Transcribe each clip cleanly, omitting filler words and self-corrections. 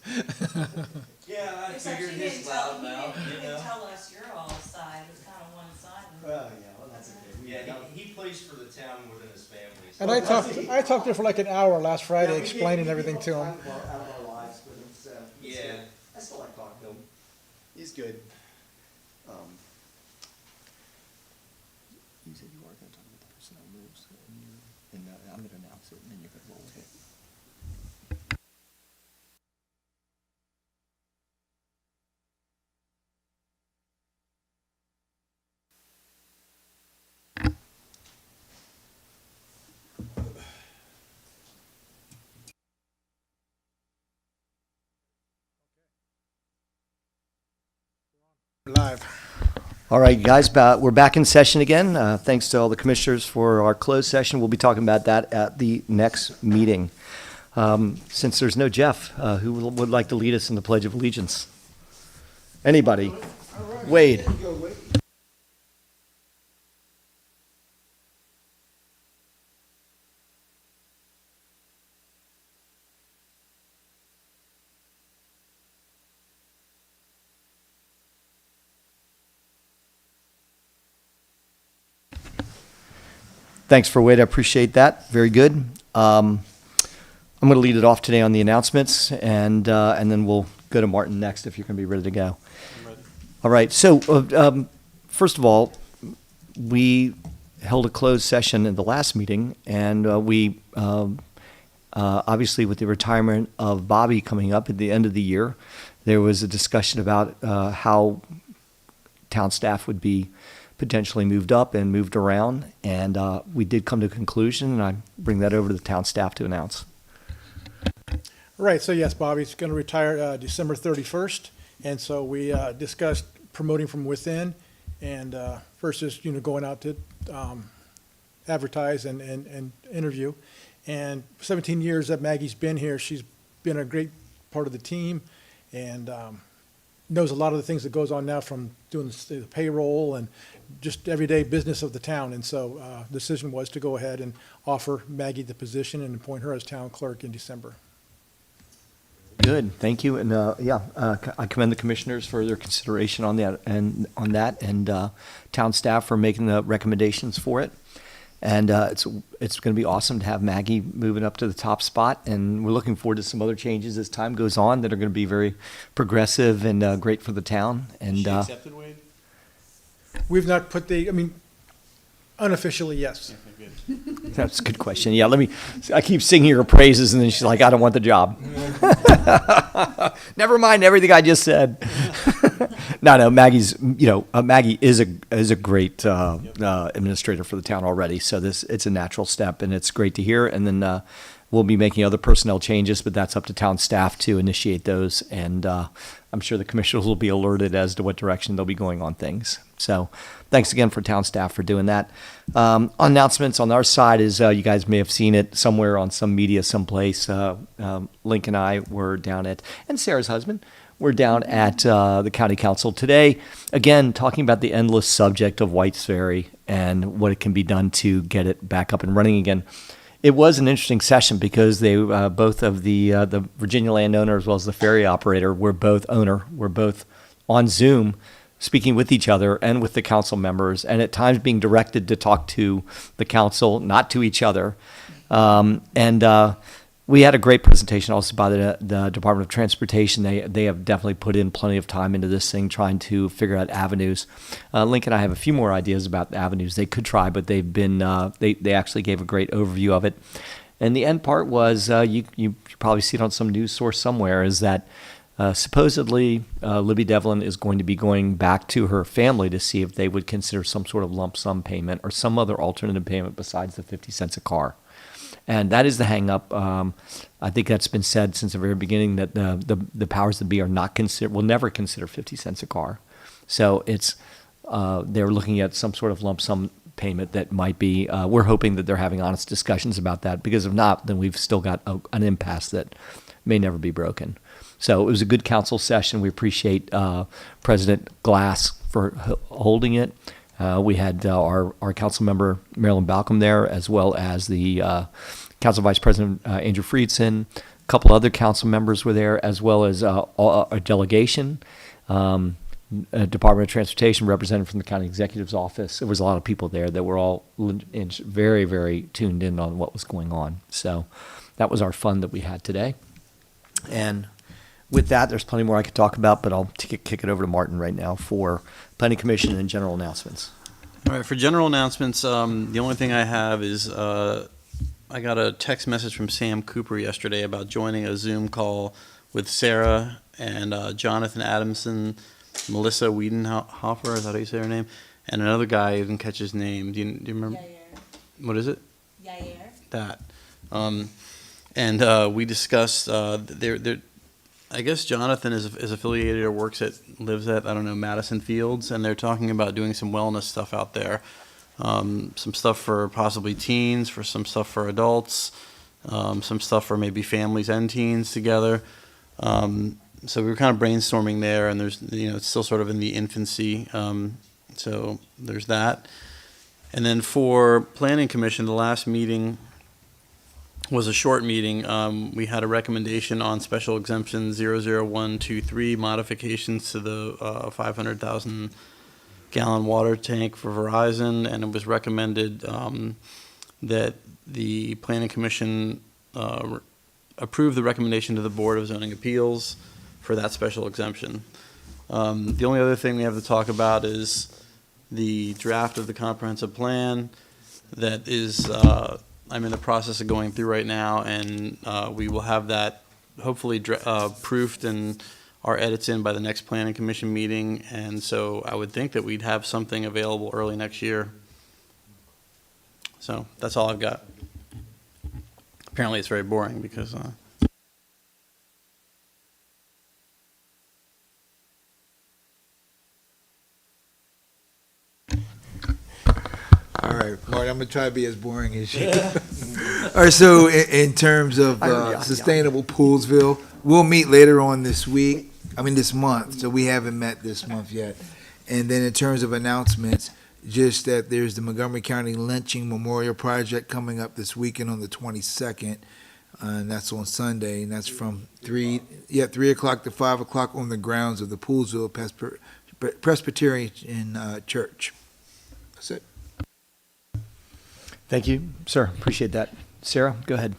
Yeah, I Except figured he his didn't tell, loud he mouth, didn't, he you didn't know. tell us your all side, it was kind of one-sided. Well, yeah, well, that's okay. Yeah, he plays for the town more than his family. So And I talked to her for like an hour last Friday, Yeah, we explaining gave everything to him. time out of our lives with him, so. it's Yeah. good. I still like talking to him. He's good. You said you are gonna talk about the personnel moves, and I'm gonna announce it, and then you're gonna roll with it. Live. All right, guys, we're back in session again. Thanks to all the commissioners for our closed session. We'll be talking about that at the next meeting. Since there's no Jeff, who would like to lead us in the Pledge of Allegiance? Anybody? Wade. Thanks for Wade. I appreciate that. Very good. I'm going to lead it off today on the announcements, and then we'll go to Martin next if you're going to be ready to go. I'm ready. All right. So, first of all, we held a closed session in the last meeting, and we obviously, with the retirement of Bobby coming up at the end of the year, there was a discussion about how town staff would be potentially moved up and moved around, and we did come to a conclusion, and I bring that over to the town staff to announce. Right, so yes, Bobby's going to retire December 31st, and so we discussed promoting from within, and versus, going out to advertise and interview. And 17 years that Maggie's been here, she's been a great part of the team, and knows a lot of the things that goes on now, from doing the payroll and just everyday business of the town. And so the decision was to go ahead and offer Maggie the position and appoint her as town clerk in December. Good, thank you, and I commend the commissioners for their consideration on that, and town staff for making the recommendations for it. And it's going to be awesome to have Maggie moving up to the top spot, and we're looking forward to some other changes as time goes on that are going to be very progressive and great for the town. And She accepted Wade? We've not put unofficially, yes. Okay, good. that's a good question. Yeah, I keep singing her praises, and then she's like, I don't want the job. Never mind everything I just said. No, Maggie is a great administrator for the town already. So it's a natural step, and it's great to hear. And then we'll be making other personnel changes, but that's up to town staff to initiate those. And I'm sure the commissioners will be alerted as to what direction they'll be going on things. So thanks again for town staff for doing that. Announcements on our side is you guys may have seen it somewhere on some media someplace. Link and I were down at, and Sarah's husband, we're down at the county council today, again, talking about the endless subject of Whites Ferry and what it can be done to get it back up and running again. It was an interesting session because they both of the Virginia landowner as well as the ferry operator were both on Zoom speaking with each other and with the council members, and at times being directed to talk to the council, not to each other. We had a great presentation also by the Department of Transportation. They have definitely put in plenty of time into this thing, trying to figure out avenues. Link and I have a few more ideas about the avenues they could try, but they've been they actually gave a great overview of it. And the end part was you probably see it on some news source somewhere, is that supposedly Libby Devlin is going to be going back to her family to see if they would consider some sort of lump sum payment or some other alternative payment besides the 50 cents a car. And that is the hang up. I think that's been said since the very beginning, that the powers that be will never consider 50 cents a car. So it's they're looking at some sort of lump sum payment that might be. We're hoping that they're having honest discussions about that, because if not, then we've still got an impasse that may never be broken. So it was a good council session. We appreciate President Glass for holding it. We had our council member, Marilyn Balcom, there, as well as the council vice president, Andrew Friedson, couple other council members were there, as well as a delegation, a Department of Transportation representative from the county executive's office. There was a lot of people there that were all very, very tuned in on what was going on. So that was our fun that we had today. And with that, there's plenty more I could talk about, but I'll kick it over to Martin right now for Planning Commission and general announcements. All right, for general announcements, the only thing I have is I got a text message from Sam Cooper yesterday about joining a Zoom call with Sarah and Jonathan Adamson, Melissa Wiedenhofer, is that how you say her name? And another guy, I didn't catch his name. Do you remember? Yair. What is it? Yair. That. And we discussed, I guess Jonathan is affiliated or lives at, I don't know, Madison Fields, and they're talking about doing some wellness stuff out there. Some stuff for possibly teens, for some stuff for adults, some stuff for maybe families and teens together. So we were kind of brainstorming there, and there's, it's still sort of in the infancy. So there's that. And then for Planning Commission, the last meeting was a short meeting. We had a recommendation on special exemption 00123 modifications to the 500,000 gallon water tank for Verizon, and it was recommended that the Planning Commission approve the recommendation to the Board of Zoning Appeals for that special exemption. The only other thing we have to talk about is the draft of the comprehensive plan that is I'm in the process of going through right now, and we will have that hopefully proofed and our edits in by the next Planning Commission meeting, and so I would think that we'd have something available early next year. So that's all I've got. Apparently it's very boring because All right, Marty, I'm gonna try to be as boring as you. All right, so in terms of Sustainable Poolsville, we'll meet later on this month, so we haven't met this month yet. And then in terms of announcements, just that there's the Montgomery County Lynching Memorial Project coming up this weekend on the 22nd, and that's on Sunday, and that's from 3 o'clock to 5 o'clock on the grounds of the Poolsville Presbyterian Church. That's it. Thank you, sir. Appreciate that. Sarah, go ahead.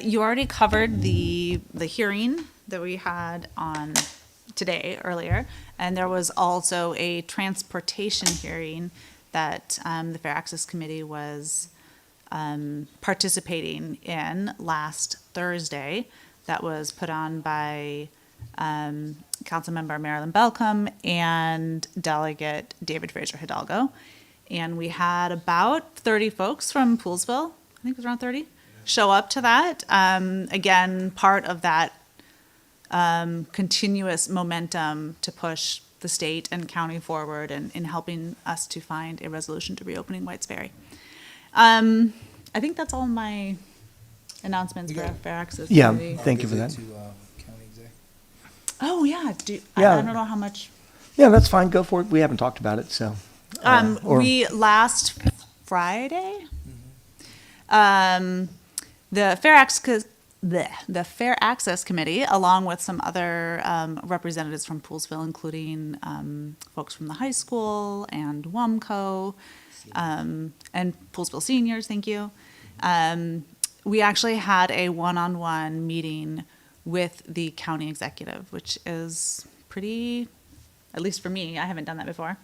You already covered the hearing that we had on today earlier, and there was also a transportation hearing that the Fair Access Committee was participating in last Thursday. That was put on by Councilmember Marilyn Belcom and Delegate David Fraser Hidalgo. And we had about 30 folks from Poolsville, I think it was around 30, show up to that. Again, part of that continuous momentum to push the state and county forward and in helping us to find a resolution to reopening White's Ferry. I think that's all my announcements for Fair Access. Yeah, Committee. thank you for that. Oh, yeah. I Yeah. don't know how much. Yeah, that's fine. Go for it. We haven't talked about it, so. Or- We last Friday, the Fair Access Committee, along with some other representatives from Poolsville, including folks from the high school and WUMCO, and Poolsville seniors. Thank you. We actually had a one-on-one meeting with the county executive, which is pretty, at least for me, I haven't done that before,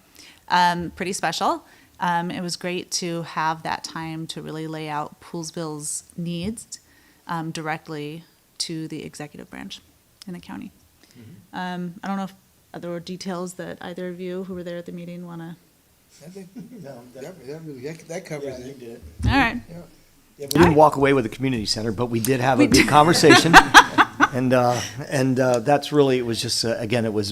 pretty special. It was great to have that time to really lay out Poolsville's needs directly to the executive branch in the county. I don't know if there were details that either of you who were there at the meeting want to. I think that covers it. All right. We didn't walk away with the community center, but we did have a good conversation. And that's really, it was just, again, it was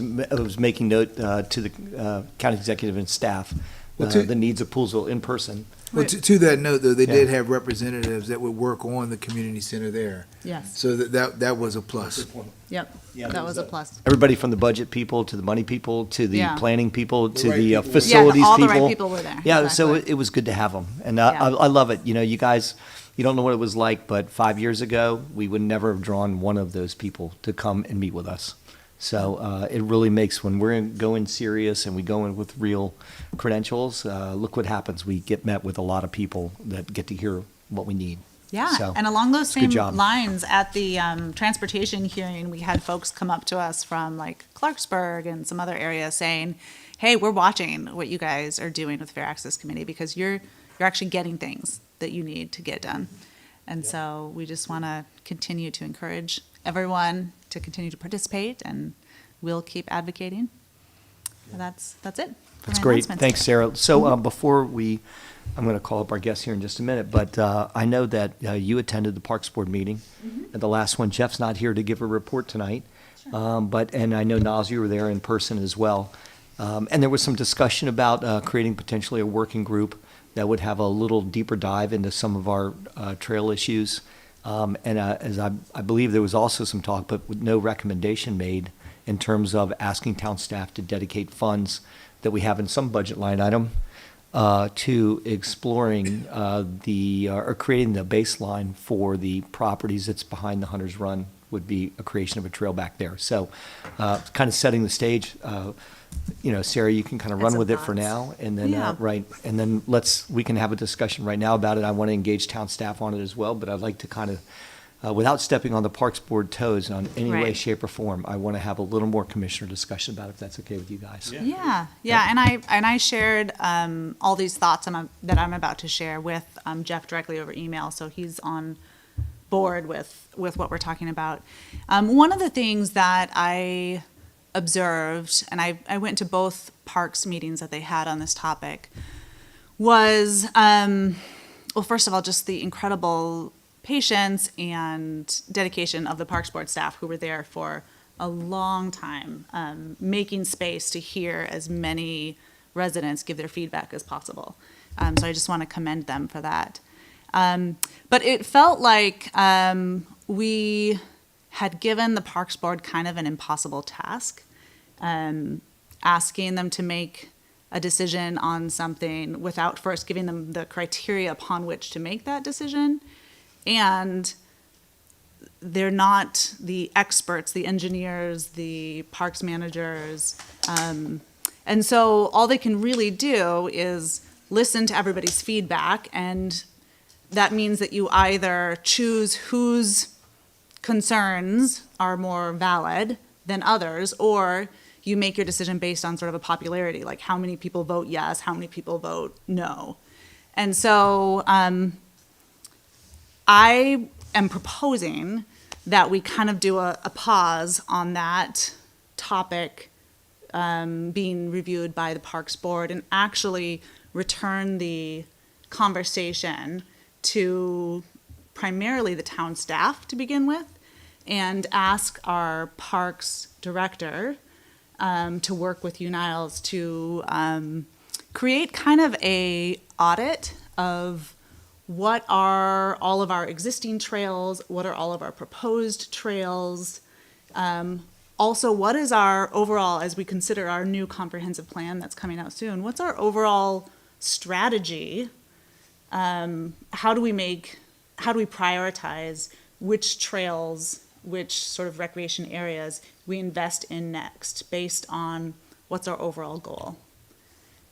making note to the county executive and staff Well, to- the needs of Poolsville in person. Well, to that note, though, they Yeah. did have representatives that would work on the community center there. Yes. So that was a plus. Yep. Yeah, That there was was a a- plus. Everybody from the budget people to the money people to the Yeah. planning people to right the people were- facilities Yeah, all people. the right people were there. Yeah, so Exactly. it was good to have them, and Yeah. I love it. You know, you guys, you don't know what it was like, but 5 years ago, we would never have drawn one of those people to come and meet with us. So it really makes, when we're going serious and we go in with real credentials, look what happens. We get met with a lot of people that get to hear what we need. Yeah, So, and along those it's a good same job. lines, at the transportation hearing, we had folks come up to us from like Clarksburg and some other areas saying, "Hey, we're watching what you guys are doing with Fair Access Committee because you're actually getting things that you need to get done." And so we just want to continue to encourage everyone to continue to participate, and we'll keep advocating. That's it. for That's my great. announcements. Thanks, Sarah. So before I'm going to call up our guest here in just a minute, but I know that you attended the Parks Board meeting, and the last one. Jeff's not here to give a report tonight, and I know Naz, you were there in person as well. And there was some discussion about creating potentially a working group that would have a little deeper dive into some of our trail issues. As I believe there was also some talk, but with no recommendation made in terms of asking town staff to dedicate funds that we have in some budget line item to exploring or creating the baseline for the properties that's behind the Hunter's Run would be a creation of a trail back there. So kind of setting the stage, Sarah, you can kind of Add run some with it for thoughts. now, and then, Yeah. and then we can have a discussion right now about it. I want to engage town staff on it as well, but I'd like to kind of, without stepping on the Parks Board toes on any way, Right. shape, or form, I want to have a little more commissioner discussion about it, if that's okay with you guys. Yeah, and I shared all these thoughts that I'm about to share with Jeff directly over email, so he's on board with what we're talking about. One of the things that I observed, and I went to both parks meetings that they had on this topic, was well, first of all, just the incredible patience and dedication of the Parks Board staff who were there for a long time, making space to hear as many residents give their feedback as possible. So I just want to commend them for that. But it felt like we had given the Parks Board kind of an impossible task, asking them to make a decision on something without first giving them the criteria upon which to make that decision. And they're not the experts, the engineers, the parks managers. And so all they can really do is listen to everybody's feedback, and that means that you either choose whose concerns are more valid than others, or you make your decision based on sort of a popularity, like how many people vote yes, how many people vote no. And so I am proposing that we kind of do a pause on that topic being reviewed by the Parks Board and actually return the conversation to primarily the town staff to begin with, and ask our parks director to work with UNILES to create kind of a audit of what are all of our existing trails, what are all of our proposed trails, also what is our overall, as we consider our new comprehensive plan that's coming out soon, what's our overall strategy? How do we prioritize which trails, which sort of recreation areas we invest in next based on what's our overall goal?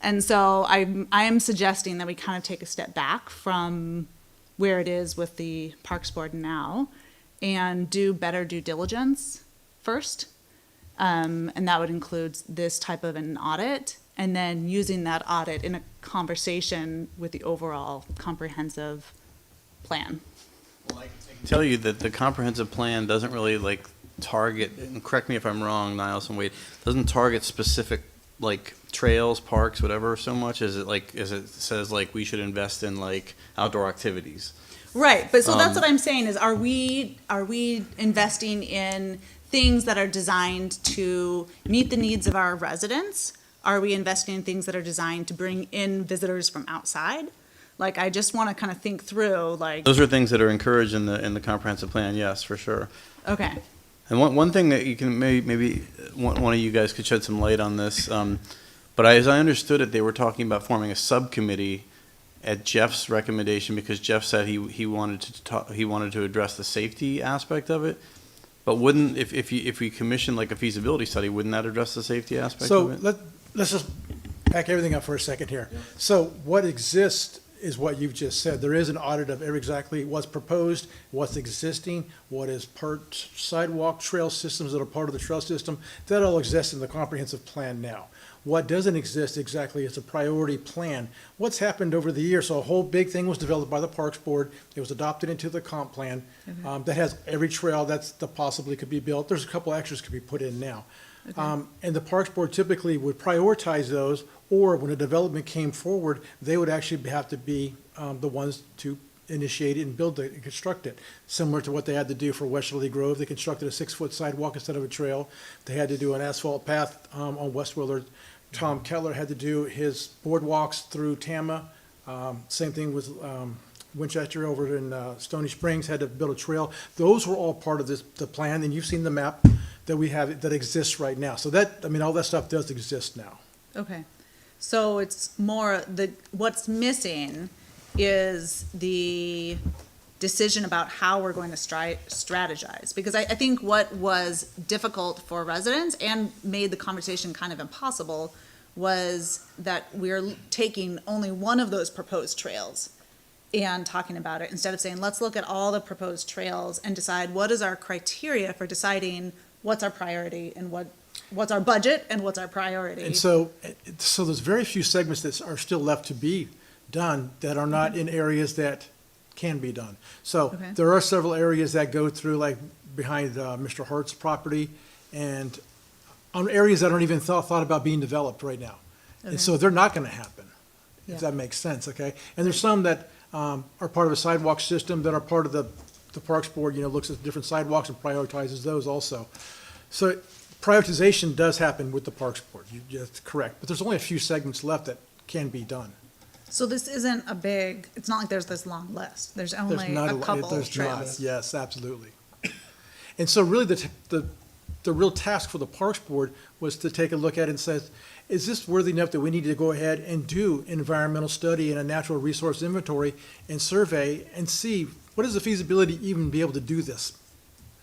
And so I am suggesting that we kind of take a step back from where it is with the Parks Board now and do better due diligence first. And that would include this type of an audit, and then using that audit in a conversation with the overall comprehensive plan. Tell you that the comprehensive plan doesn't really like target, and correct me if I'm wrong, Niles and Wade, doesn't target specific like trails, parks, whatever so much as it says like we should invest in like outdoor activities. Right, but so that's what I'm saying is, are we investing in things that are designed to meet the needs of our residents? are we investing in things that are designed to bring in visitors from outside? Like, I just want to kind of think through, like, Those are things that are encouraged in the comprehensive plan, yes, for sure. okay, And one thing that you can, maybe one of you guys could shed some light on this, but as I understood it, they were talking about forming a subcommittee at Jeff's recommendation, because Jeff said he wanted to address the safety aspect of it. But wouldn't, if we commission like a feasibility study, wouldn't that address the safety aspect So of it? let's just back everything up for a second here. So what exists is what you've just said. There is an audit of exactly what's proposed, what's existing, what is part sidewalk trail systems that are part of the trail system. That all exists in the comprehensive plan now. What doesn't exist exactly is a priority plan. What's happened over the years? So a whole big thing was developed by the Parks Board. It was adopted into the comp plan. That has every trail that possibly could be built. There's a couple extras could be put in now. And the Parks Board typically would prioritize those, or when a development came forward, they would actually have to be the ones to initiate it and build it and construct it. Similar to what they had to do for Westerly Grove. They constructed a 6-foot sidewalk instead of a trail. They had to do an asphalt path on West Willard. Tom Keller had to do his boardwalks through Tama. Same thing with Winchester over in Stony Springs, had to build a trail. Those were all part of the plan, and you've seen the map that we have that exists right now. So that, I mean, all that stuff does exist now. okay. So it's more, what's missing is the decision about how we're going to strategize. Because I think what was difficult for residents and made the conversation kind of impossible was that we're taking only one of those proposed trails and talking about it, instead of saying, let's look at all the proposed trails and decide what is our criteria for deciding what's our priority and what's our budget and what's our priority. And so there's very few segments that are still left to be done that are not in areas that can be done. So Okay. there are several areas that go through, like behind Mr. Hart's property, and on areas that aren't even thought about being developed right now. Okay. And so they're not gonna happen, Yeah. if that makes sense, okay? And there's some that are part of a sidewalk system that are part of the Parks Board, looks at different sidewalks and prioritizes those also. So prioritization does happen with the Parks Board, that's correct, but there's only a few segments left that can be done. So this isn't it's not like there's this long list. There's There's only not a lot- couple there's not. trails. Yes, absolutely. And so really the real task for the Parks Board was to take a look at it and say, is this worthy enough that we need to go ahead and do an environmental study and a natural resource inventory and survey and see what is the feasibility even be able to do this?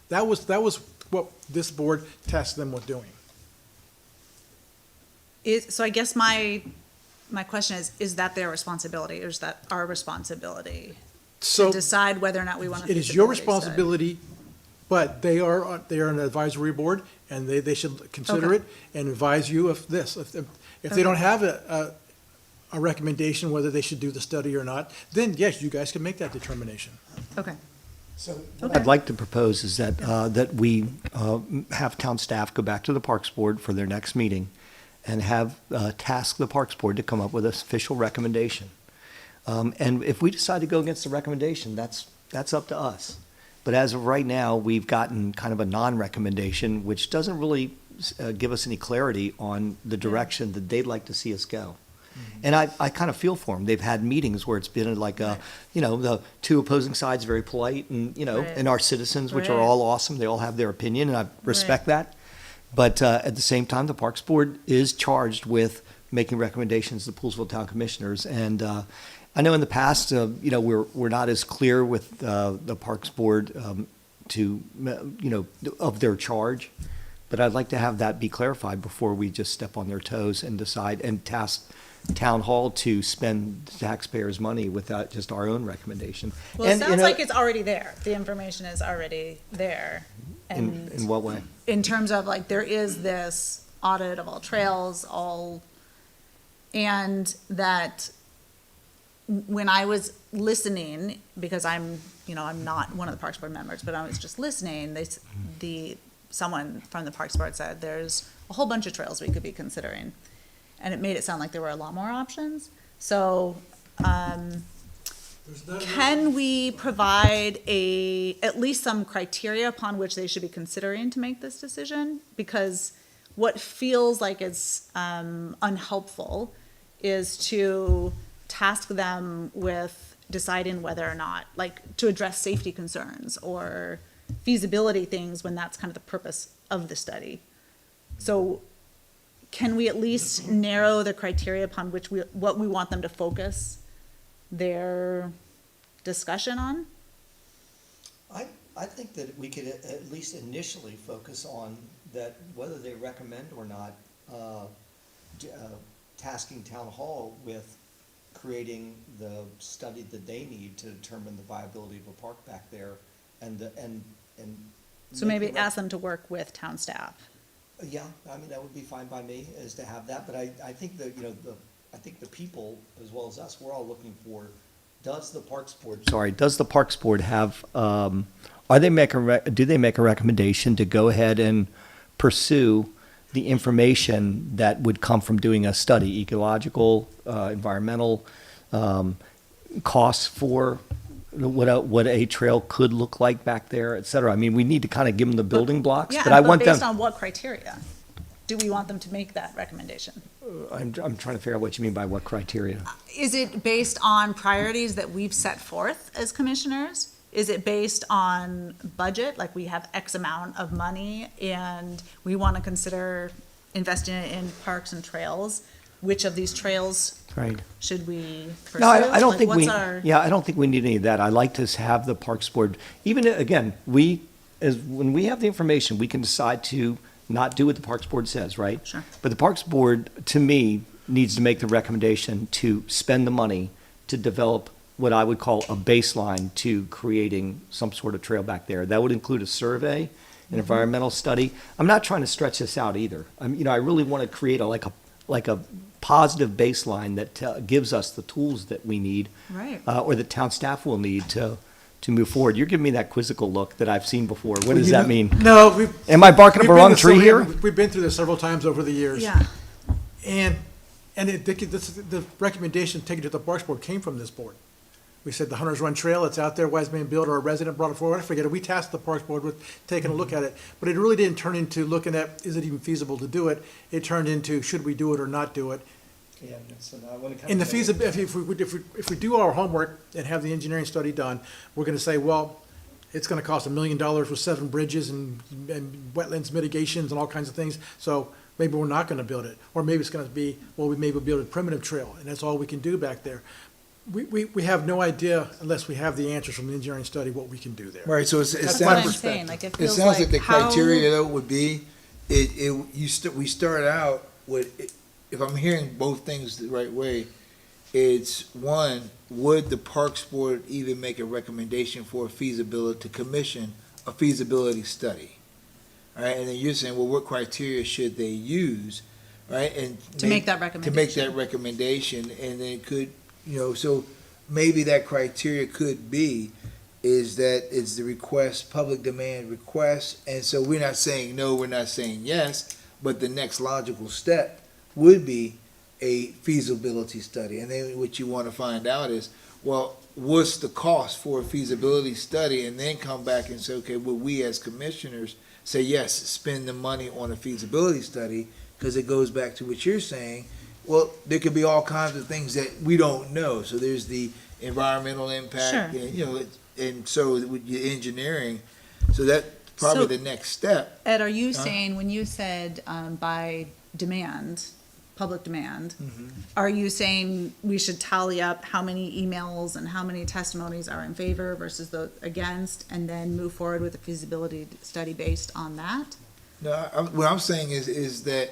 That was what this board tasked them with doing. So I guess my question is that their responsibility or is that our responsibility? To So decide whether or not we want to. it is your responsibility, but they are an advisory board, and they should consider Okay. it and advise you of this. If they Okay. don't have a recommendation whether they should do the study or not, then yes, you guys can make that determination. Okay. What I'd like to propose is that, that we have town staff go back to the Parks Board for their next meeting and have, task the Parks Board to come up with an official recommendation. And if we decide to go against the recommendation, that's up to us. But as of right now, we've gotten kind of a non-recommendation, which doesn't really give us any clarity on the direction that they'd like to see us go. And I kind of feel for them. They've had meetings where it's been like, the two opposing sides very polite and, Right. and our citizens, which are Right. all awesome. They all have their opinion and I respect that. But at the same time, the Parks Board is charged with making recommendations to the Poolsville Town Commissioners. And I know in the past, we're not as clear with the Parks Board of their charge. But I'd like to have that be clarified before we just step on their toes and decide and task Town Hall to spend taxpayers' money without just our own recommendation. Well, it And, sounds like it's already there. The information is already there. in And what way? in terms of like, there is this audit of all trails, and that when I was listening, because I'm not one of the Parks Board members, but I was just listening, someone from the Parks Board said there's a whole bunch of trails we could be considering. And it made it sound like there were a lot more options. So, can we provide at least some criteria upon which they should be considering to make this decision? Because what feels like it's unhelpful is to task them with deciding whether or not, like, to address safety concerns or feasibility things when that's kind of the purpose of the study. So can we at least narrow the criteria upon which what we want them to focus their discussion on? I think that we could at least initially focus on that, whether they recommend or not, tasking town hall with creating the study that they need to determine the viability of a park back there, and So make maybe the rec- ask them to work with town staff. Yeah, I mean, that would be fine by me, is to have that, but I think that, I think the people, as well as us, we're all looking for, does the Parks Board Sorry, does the Parks Board have, do they make a recommendation to go ahead and pursue the information that would come from doing a study, ecological, environmental, costs for what a trail could look like back there, et cetera? I mean, we need to kind of give them the building blocks, Yeah, but I but want them. based on what criteria do we want them to make that recommendation? I'm trying to figure out what you mean by what criteria. Is it based on priorities that we've set forth as commissioners? Is it based on budget, like we have X amount of money and we want to consider investing it in parks and trails? Which of these trails Right. should we pursue? No, I don't Like, think what's we, our- yeah, I don't think we need any of that. I like to have the Parks Board, even, again, when we have the information, we can decide to not do what the Parks Board says, right? Sure. But the Parks Board, to me, needs to make the recommendation to spend the money to develop what I would call a baseline to creating some sort of trail back there. That would include a survey, Mm-hmm. an environmental study. I'm not trying to stretch this out either. I really want to create like a positive baseline that gives us the tools that we need, Right. or the town staff will need to move forward. You're giving me that quizzical look that I've seen before. What does that mean? No, we've. Am I barking up we've a been wrong this- tree here? We've been through this several times over the years. Yeah, And the recommendation taken to the Parks Board came from this board. We said the Hunters Run Trail, it's out there, why it's being built, or a resident brought it forward, I forget it. We tasked the Parks Board with taking a look at it. But it really didn't turn into looking at, is it even feasible to do it? It turned into, should we do it or not do it? Yeah, so now when it comes In the to- feasibility, if we do our homework and have the engineering study done, we're gonna say, well, it's gonna cost $1 million with 7 bridges and wetlands mitigations and all kinds of things, so maybe we're not gonna build it. Or maybe it's gonna be, well, we maybe build a primitive trail, and that's all we can do back there. We have no idea, unless we have the answers from the engineering study, what we can do there. Right, so it that's what I'm sounds, saying, like, it it feels sounds like the like how. criteria though would be, we start out with, if I'm hearing both things the right way, it's one, would the Parks Board even make a recommendation for a feasibility, to commission a feasibility study? All right, and then you're saying, well, what criteria should they use, right? And To make that to make recommendation. that recommendation, and then could, so maybe that criteria could be, is that it's the request, public demand request, and so we're not saying no, we're not saying yes, but the next logical step would be a feasibility study, and then what you want to find out is, well, what's the cost for a feasibility study, and then come back and say, okay, well, we as commissioners say, yes, spend the money on a feasibility study, because it goes back to what you're saying. Well, there could be all kinds of things that we don't know. So there's the environmental impact, Sure. and, and so with your engineering, so that's probably So- the next step. Ed, are you Huh? saying, when you said by demand, public demand, Mm-hmm. are you saying we should tally up how many emails and how many testimonies are in favor versus the against, and then move forward with a feasibility study based on that? No, what I'm saying is that,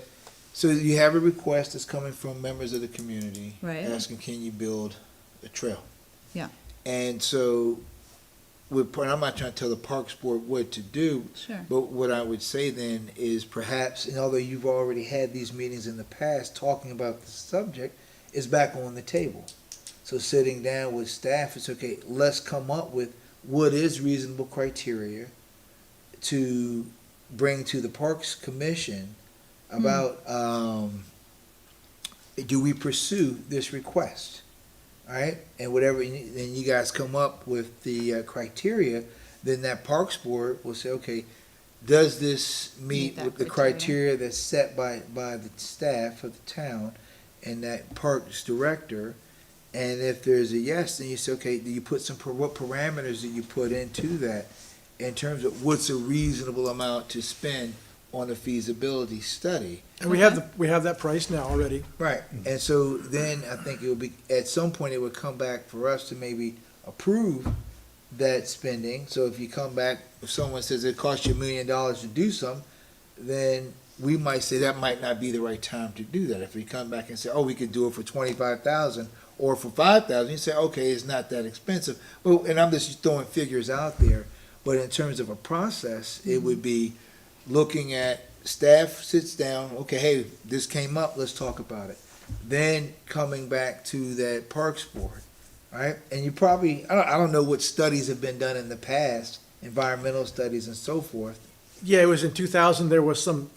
so you have a request that's coming from members of the community. Right. Asking, can you build a trail? Yeah. And so, I'm not trying to tell the Parks Board what to do, Sure. but what I would say then is perhaps, and although you've already had these meetings in the past talking about the subject, is back on the table. So sitting down with staff, it's okay, let's come up with what is reasonable criteria to bring to the Parks Commission about, do we pursue this request? All right, and whatever, then you guys come up with the criteria, then that Parks Board will say, okay, does this meet that with the criteria that's set by the staff of the town and that parks director? And if there's a yes, then you say, okay, do you put what parameters do you put into that in terms of what's a reasonable amount to spend on a feasibility study? And we have that price now already. Right, and so then I think it would be, at some point, it would come back for us to maybe approve that spending. So if you come back, if someone says it costs you $1 million to do something, then we might say that might not be the right time to do that. If we come back and say, oh, we could do it for 25,000 or for 5,000, you say, okay, it's not that expensive. Well, and I'm just throwing figures out there, but in terms of a process, it would be looking at, staff sits down, okay, hey, this came up, let's talk about it. Then coming back to that Parks Board, right? And you probably, I don't know what studies have been done in the past, environmental studies and so forth. Yeah, it was in 2000, there was some,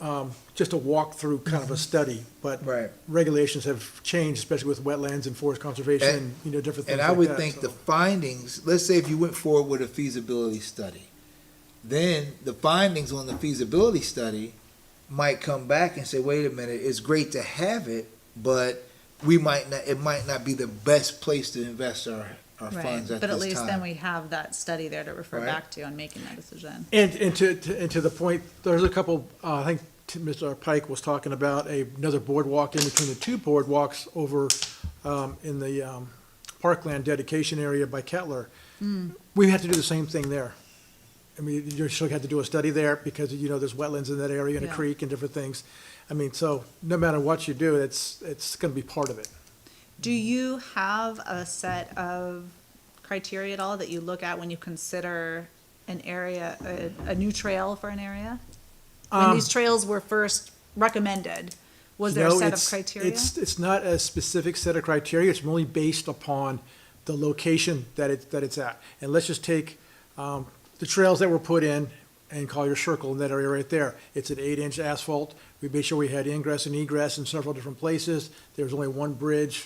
just a walkthrough kind of a study, but Right. regulations have changed, especially with wetlands and forest conservation and, different things And like I that. would think so. the findings, let's say if you went forward with a feasibility study, then the findings on the feasibility study might come back and say, wait a minute, it's great to have it, but it might not be the best place to invest our Right, funds at but at this least then time. we have that study there to refer Right. back to on making that decision. And to the point, there's a couple, I think Mr. Pike was talking about another boardwalk in between the two boardwalks over in the parkland dedication area by Kettler. We had to do the same thing there. I mean, you still had to do a study there because, there's wetlands in that area and a Yeah. creek and different things. I mean, so no matter what you do, it's going to be part of it. Do you have a set of criteria at all that you look at when you consider an area, a new trail for an area? When these trails were first recommended, was there a No, set of it's- criteria? It's not a specific set of criteria, it's really based upon the location that it's at. And let's just take the trails that were put in and Collier Circle in that area right there. It's an 8-inch asphalt. We made sure we had ingress and egress in several different places. There was only one bridge.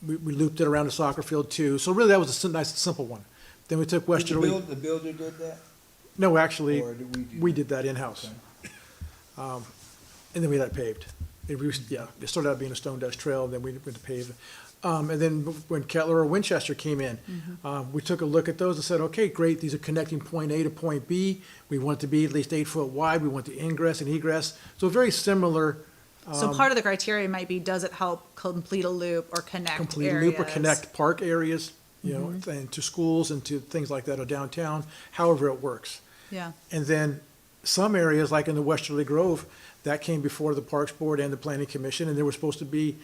We looped it around the soccer field too. So really, that was a nice, simple one. Then we took Westerly. The builder did that? No, actually, Or did we do we did that in-house. And then we had it paved. It started out being a stone dust trail, then we went to pave. And then when Kettler or Winchester came in, we took a look at those and said, okay, great, these are connecting point A to point B. We want it to be at least 8 foot wide. We want the ingress and egress. So very similar, So part of the criteria might be, does it help complete a loop or connect complete areas? loop or connect park areas, and to schools and to things like that or downtown, however it works. Yeah, And then some areas, like in the Westerly Grove, that came before the Parks Board and the Planning Commission, and there was supposed to be,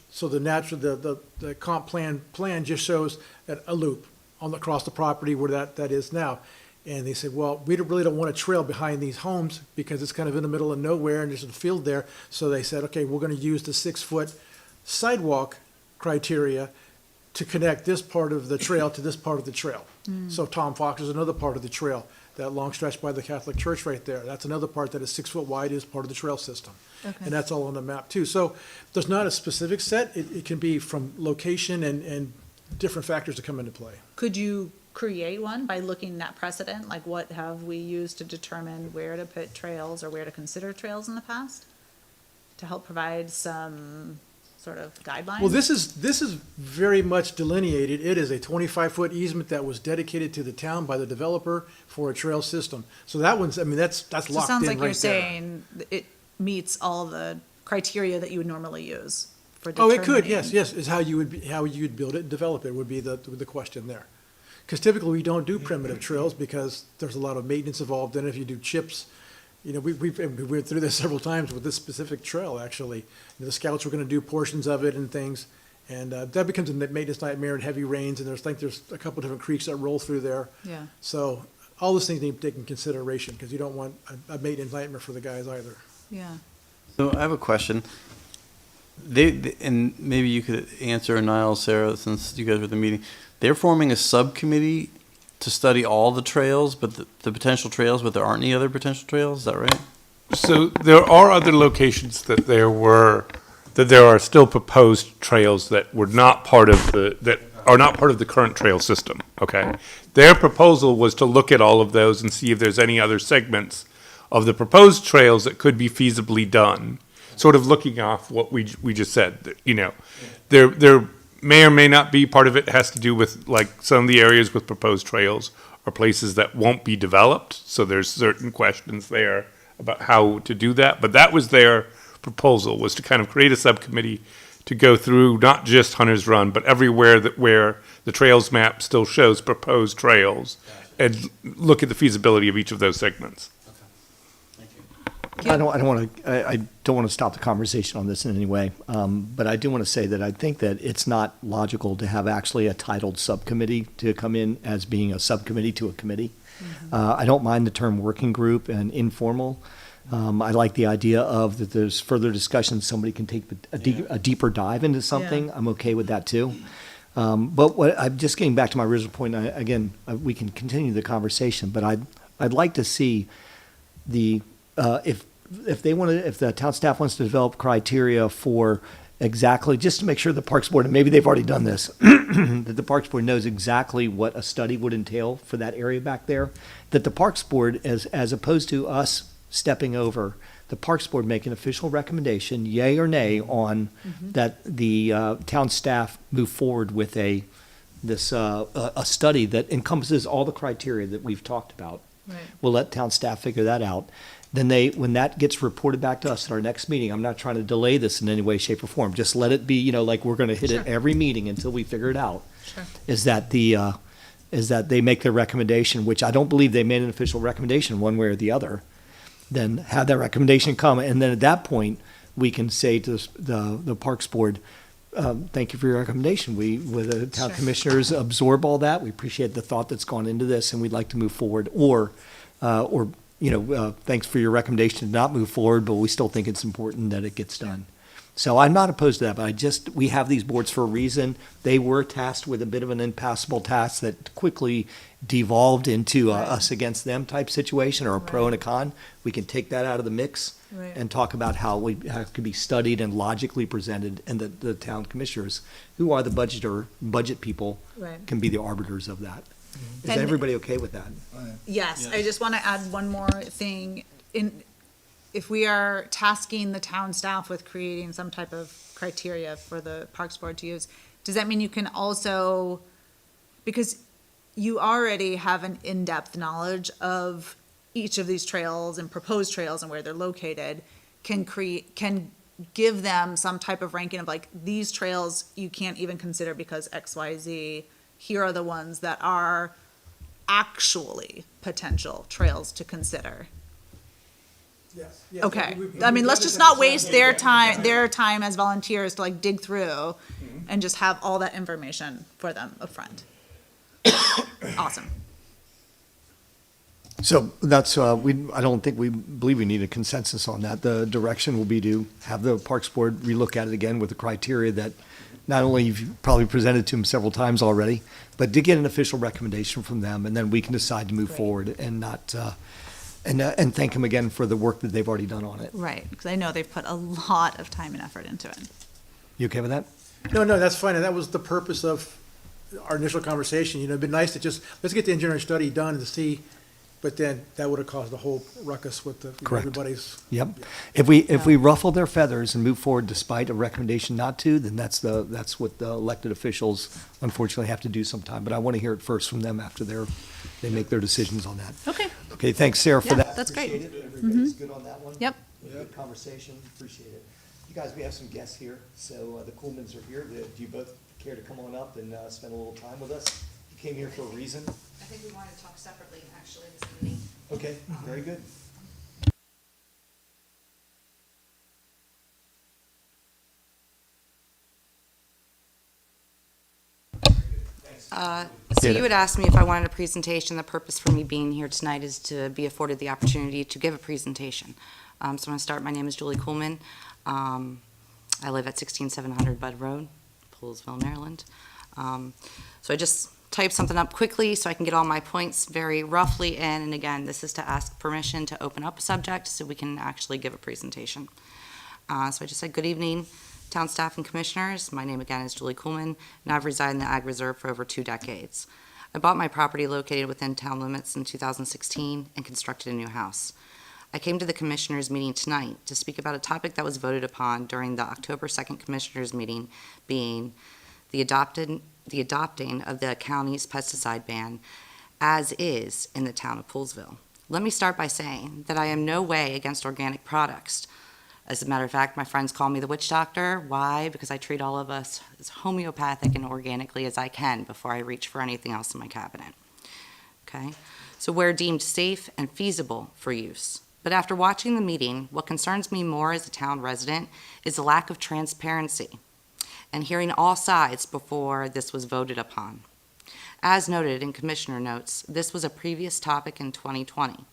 so the comp plan just shows that a loop across the property where that is now. And they said, well, we really don't want a trail behind these homes because it's kind of in the middle of nowhere and there's a field there. So they said, okay, we're gonna use the 6-foot sidewalk criteria to connect this part of the trail to this part of the trail. So Tom Fox is another part of the trail. That long stretch by the Catholic Church right there, that's another part that is 6 foot wide, is part of the trail system. Okay. And that's all on the map too. So there's not a specific set, it can be from location and different factors that come into play. could you create one by looking at precedent? Like, what have we used to determine where to put trails or where to consider trails in the past? To help provide some sort of guidelines? Well, this is very much delineated. It is a 25-foot easement that was dedicated to the town by the developer for a trail system. So that one's, I mean, that's So it locked sounds in like right you're there. saying it meets all the criteria that you would normally use for Oh, determining. it could, yes, is how you'd build it and develop it would be the question there. Because typically, we don't do primitive trails because there's a lot of maintenance involved in it. If you do chips, we went through this several times with this specific trail, actually. The scouts were gonna do portions of it and things, and that becomes a maintenance nightmare in heavy rains, and there's a couple different creeks that roll through there. Yeah. So all those things need to be taken into consideration, because you don't want a maintenance nightmare for the guys either. Yeah. So I have a question. And maybe you could answer, Niall, Sarah, since you guys were at the meeting. They're forming a subcommittee to study all the trails, but the potential trails, but there aren't any other potential trails, is that right? So there are other locations that there are still proposed trails that were not part of that are not part of the current trail system, okay? Their proposal was to look at all of those and see if there's any other segments of the proposed trails that could be feasibly done, sort of looking off what we just said, that, you know. There may or may not be, part of it has to do with, like, some of the areas with proposed trails are places that won't be developed, so there's certain questions there about how to do that, but that was their proposal, was to kind of create a subcommittee to go through not just Hunter's Run, but everywhere where the trails map still shows proposed trails, and look at the feasibility of each of those segments. I don't want to stop the conversation on this in any way, but I do want to say that I think that it's not logical to have actually a titled subcommittee to come in as being a subcommittee to a committee. I don't mind the term working group and informal. I like the idea of that there's further discussion, somebody can take a deeper dive into something. I'm okay with that too. But I'm just getting back to my original point. We can continue the conversation, but I'd like to see if the town staff wants to develop criteria for exactly, just to make sure the Parks Board, and maybe they've already done this, that the Parks Board knows exactly what a study would entail for that area back there, that the Parks Board, as opposed to us stepping over, the Parks Board make an official recommendation, yay or nay, on that the town staff move forward with a study that encompasses all the criteria that we've talked about. Right. We'll let town staff figure that out. Then when that gets reported back to us at our next meeting, I'm not trying to delay this in any way, shape, or form. Just let it be, like we're going to hit it every meeting until we figure it out. Sure. Is that they make their recommendation, which I don't believe they made an official recommendation one way or the other. Then have that recommendation come, and then at that point, we can say to the Parks Board, thank you for your recommendation. We, with the town commissioners, absorb all that. We appreciate the thought that's gone into this, and we'd like to move forward. Or thanks for your recommendation to not move forward, but we still think it's important that it gets done. So I'm not opposed to that, but we have these boards for a reason. They were tasked with a bit of an impassable task that quickly devolved into us against them type situation, or a pro and a con. We can take that out of the mix and talk about how it could be studied and logically presented, and the town commissioners, who are the budget people, can be the arbiters of that. Is And- everybody okay with that? Yes, I just want to add one more thing. If we are tasking the town staff with creating some type of criteria for the Parks Board to use, does that mean you can also, because you already have an in-depth knowledge of each of these trails and proposed trails and where they're located, can give them some type of ranking of like, these trails you can't even consider because X, Y, Z. Here are the ones that are actually potential trails to consider. Yes. Okay, I mean, let's just not waste their time as volunteers to like dig through and just have all that information for them up front. Awesome. So that's, I don't think we believe we need a consensus on that. The direction will be to have the Parks Board relook at it again with the criteria that not only you've probably presented to them several times already, but to get an official recommendation from them, and then we can decide to move forward and not, and thank them again for the work that they've already done on it. Right, because I know they've put a lot of time and effort into it. You okay with that? No, that's fine, and that was the purpose of our initial conversation. It'd been nice to just, let's get the engineering study done and see, but then that would have caused a whole ruckus with Correct. everybody's. Yep. If we ruffle their feathers and move forward despite a recommendation not to, then that's what the elected officials unfortunately have to do sometime. But I want to hear it first from them after they make their decisions on that. Okay. Okay, thanks, Sarah, for Yeah, that. that's great. Appreciate it. Everybody's good on that one? Yep. Good conversation, appreciate it. You guys, we have some guests here, so the Coolmans are here. Do you both care to come on up and spend a little time with us? You came here for a reason? I think we wanted to talk separately, actually, this evening. Okay, very good. So you had asked me if I wanted a presentation. The purpose for me being here tonight is to be afforded the opportunity to give a presentation. So I'm going to start. My name is Julie Kuhlman. I live at 16700 Bud Road, Poolesville, Maryland. So I just typed something up quickly so I can get all my points very roughly in. And again, this is to ask permission to open up a subject so we can actually give a presentation. So I just said, good evening Town staff and commissioners, my name again is Julie Kuhlman, and I've resided in the Ag Reserve for over 2 decades. I bought my property located within town limits in 2016 and constructed a new house. I came to the commissioners' meeting tonight to speak about a topic that was voted upon during the October 2nd commissioners' meeting, being the adopting of the county's pesticide ban as is in the town of Poolsville. Let me start by saying that I am no way against organic products. As a matter of fact, my friends call me the witch doctor. Why? Because I treat all of us as homeopathic and organically as I can before I reach for anything else in my cabinet. Okay? So where deemed safe and feasible for use. But after watching the meeting, what concerns me more as a town resident is the lack of transparency and hearing all sides before this was voted upon. As noted in Commissioner notes, this was a previous topic in 2020.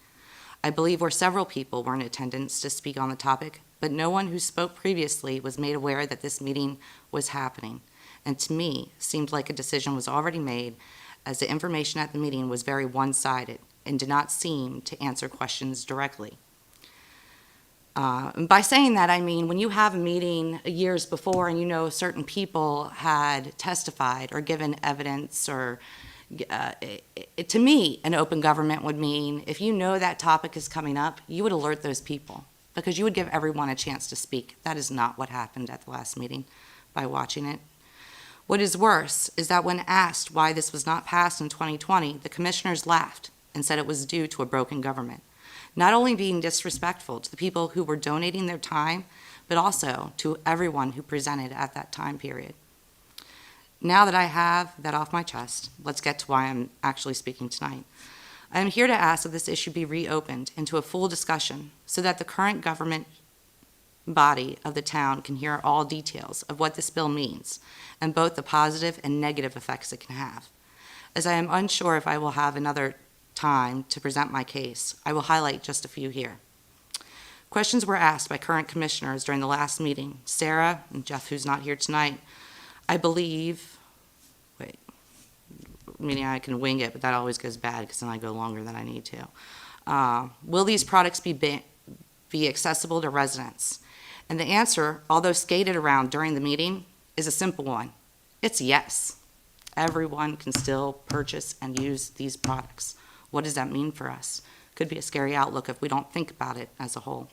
I believe where several people were in attendance to speak on the topic, but no one who spoke previously was made aware that this meeting was happening. And to me, seemed like a decision was already made, as the information at the meeting was very one-sided and did not seem to answer questions directly. By saying that, I mean when you have a meeting years before and you know certain people had testified or given evidence or to me, an open government would mean if you know that topic is coming up, you would alert those people because you would give everyone a chance to speak. That is not what happened at the last meeting by watching it. What is worse is that when asked why this was not passed in 2020, the commissioners laughed and said it was due to a broken government. Not only being disrespectful to the people who were donating their time, but also to everyone who presented at that time period. Now that I have that off my chest, let's get to why I'm actually speaking tonight. I am here to ask that this issue be reopened into a full discussion so that the current government body of the town can hear all details of what this bill means and both the positive and negative effects it can have. As I am unsure if I will have another time to present my case, I will highlight just a few here. Questions were asked by current commissioners during the last meeting. Sarah and Jeff, who's not here tonight, I believe, meaning I can wing it, but that always goes bad because then I go longer than I need to. Will these products be accessible to residents? And the answer, although skated around during the meeting, is a simple one. It's yes. Everyone can still purchase and use these products. What does that mean for us? Could be a scary outlook if we don't think about it as a whole.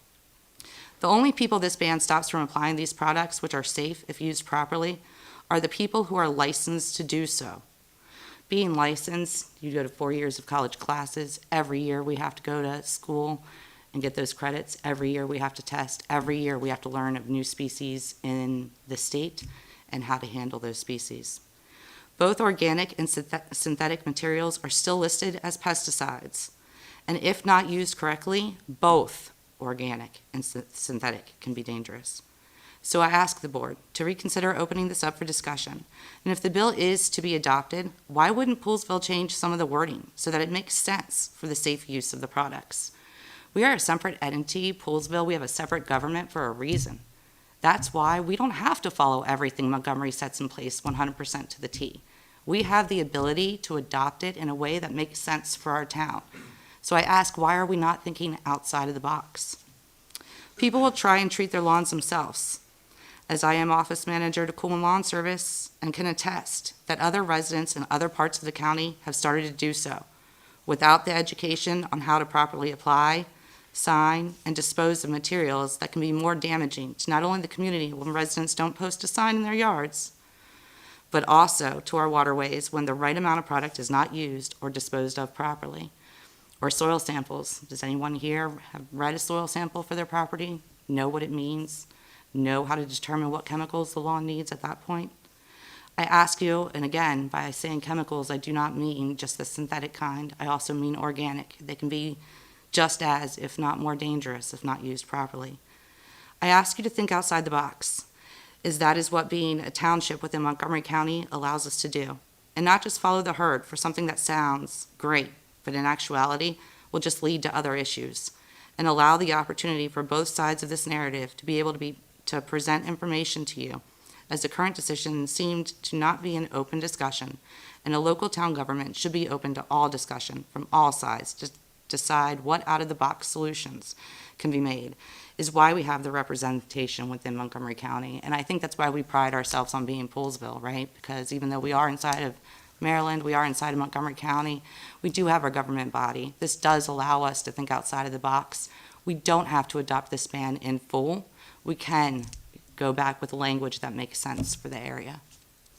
The only people this ban stops from applying these products, which are safe if used properly, are the people who are licensed to do so. Being licensed, you go to 4 years of college classes. Every year we have to go to school and get those credits. Every year we have to test. Every year we have to learn of new species in the state and how to handle those species. Both organic and synthetic materials are still listed as pesticides, and if not used correctly, both organic and synthetic can be dangerous. So I ask the board to reconsider opening this up for discussion, and if the bill is to be adopted, why wouldn't Poolsville change some of the wording so that it makes sense for the safe use of the products? We are a separate entity, Poolsville, we have a separate government for a reason. That's why we don't have to follow everything Montgomery sets in place 100% to the T. We have the ability to adopt it in a way that makes sense for our town. So I ask, why are we not thinking outside of the box? People will try and treat their lawns themselves, as I am office manager to Kuhlman Lawn Service and can attest that other residents in other parts of the county have started to do so without the education on how to properly apply, sign, and dispose of materials that can be more damaging to not only the community when residents don't post a sign in their yards, but also to our waterways when the right amount of product is not used or disposed of properly. Or soil samples. Does anyone here have read a soil sample for their property? Know what it means? Know how to determine what chemicals the lawn needs at that point? I ask you, and again, by saying chemicals, I do not mean just the synthetic kind. I also mean organic. They can be just as, if not more dangerous, if not used properly. I ask you to think outside the box, as that is what being a township within Montgomery County allows us to do, and not just follow the herd for something that sounds great, but in actuality will just lead to other issues, and allow the opportunity for both sides of this narrative to be able to present information to you, as the current decision seemed to not be an open discussion, and a local town government should be open to all discussion from all sides, just decide what out-of-the-box solutions can be made, is why we have the representation within Montgomery County. And I think that's why we pride ourselves on being Poolsville, right? Because even though we are inside of Maryland, we are inside of Montgomery County, we do have our government body. This does allow us to think outside of the box. We don't have to adopt this ban in full. We can go back with language that makes sense for the area.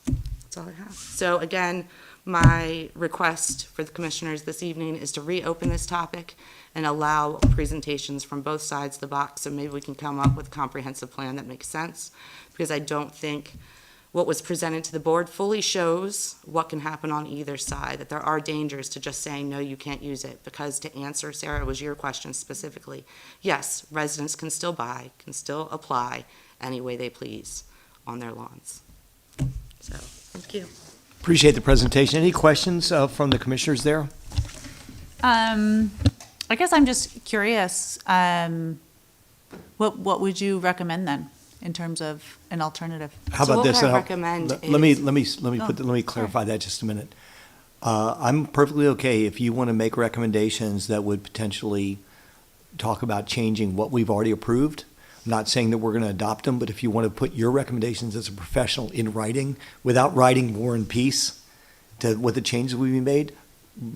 That's all I have. So again, my request for the commissioners this evening is to reopen this topic and allow presentations from both sides of the box, so maybe we can come up with a comprehensive plan that makes sense, because I don't think what was presented to the board fully shows what can happen on either side, that there are dangers to just saying, no, you can't use it. Because to answer, Sarah, it was your question specifically, yes, residents can still buy, can still apply any way they please on their lawns. So, thank you. Appreciate the presentation. Any questions from the commissioners there? I guess I'm just curious, what would you recommend then in terms of an alternative? How So about what this? would I And I'll- recommend let me clarify that just a minute. I'm perfectly okay if you want to make recommendations that would potentially talk about changing what we've already approved. I'm not saying that we're going to adopt them, but if you want to put your recommendations as a professional in writing, without writing War and Peace to what the changes we made,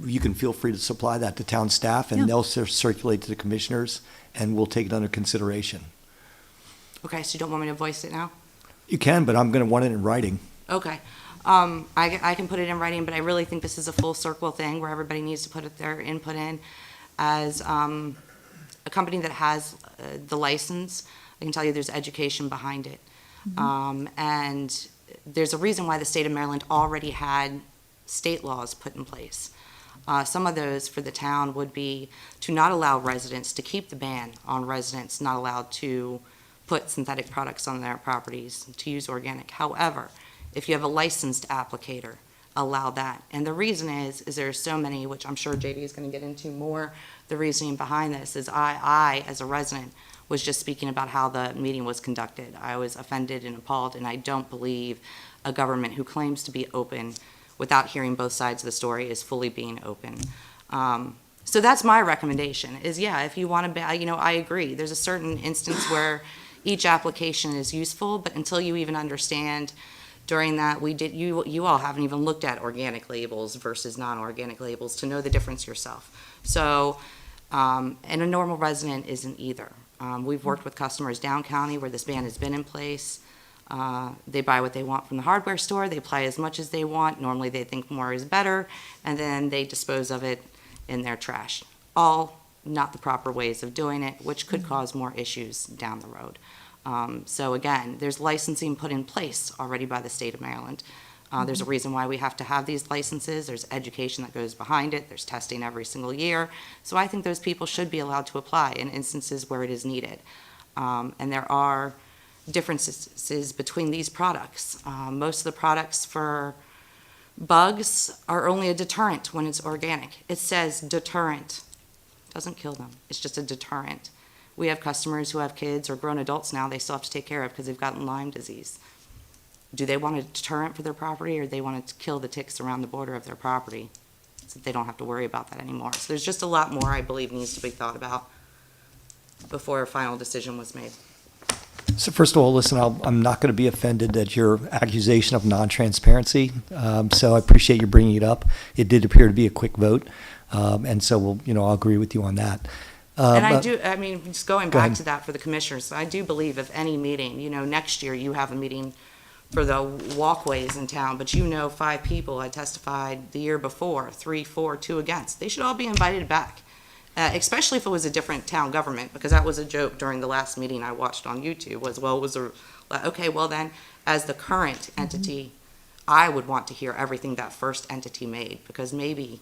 you can feel free to supply that to town staff, and Yeah. they'll circulate to the commissioners, and we'll take it under consideration. Okay, so you don't want me to voice it now? You can, but I'm going to want it in writing. Okay. I can put it in writing, but I really think this is a full circle thing where everybody needs to put their input in. As a company that has the license, I can tell you there's education behind it. And there's a reason why the state of Maryland already had state laws put in place. Some of those for the town would be to not allow residents, to keep the ban on residents not allowed to put synthetic products on their properties, to use organic. However, if you have a licensed applicator, allow that. And the reason is there are so many, which I'm sure JD is going to get into more, the reasoning behind this is I, as a resident, was just speaking about how the meeting was conducted. I was offended and appalled, and I don't believe a government who claims to be open without hearing both sides of the story is fully being open. So that's my recommendation is, yeah, if you want to, I agree. There's a certain instance where each application is useful, but until you even understand during that, you all haven't even looked at organic labels versus non-organic labels to know the difference yourself. So, and a normal resident isn't either. We've worked with customers down county where this ban has been in place. They buy what they want from the hardware store, they apply as much as they want, normally they think more is better, and then they dispose of it in their trash. All not the proper ways of doing it, which could cause more issues down the road. So again, there's licensing put in place already by the state of Maryland. There's a reason why we have to have these licenses. There's education that goes behind it. There's testing every single year. So I think those people should be allowed to apply in instances where it is needed. And there are differences between these products. Most of the products for bugs are only a deterrent when it's organic. It says deterrent. Doesn't kill them. It's just a deterrent. We have customers who have kids or grown adults now they still have to take care of because they've gotten Lyme disease. Do they want a deterrent for their property, or do they want to kill the ticks around the border of their property so that they don't have to worry about that anymore? So there's just a lot more I believe needs to be thought about before a final decision was made. So first of all, listen, I'm not going to be offended at your accusation of non-transparency. So I appreciate you bringing it up. It did appear to be a quick vote. And so I'll agree with you on that. And But- just going Go back ahead. to that for the commissioners, I do believe if any meeting, next year you have a meeting for the walkways in town, but 5 people had testified the year before, 3 for, 2 against. They should all be invited back, especially if it was a different town government, because that was a joke during the last meeting I watched on YouTube okay, well then, as the current entity, I would want to hear everything that first entity made, because maybe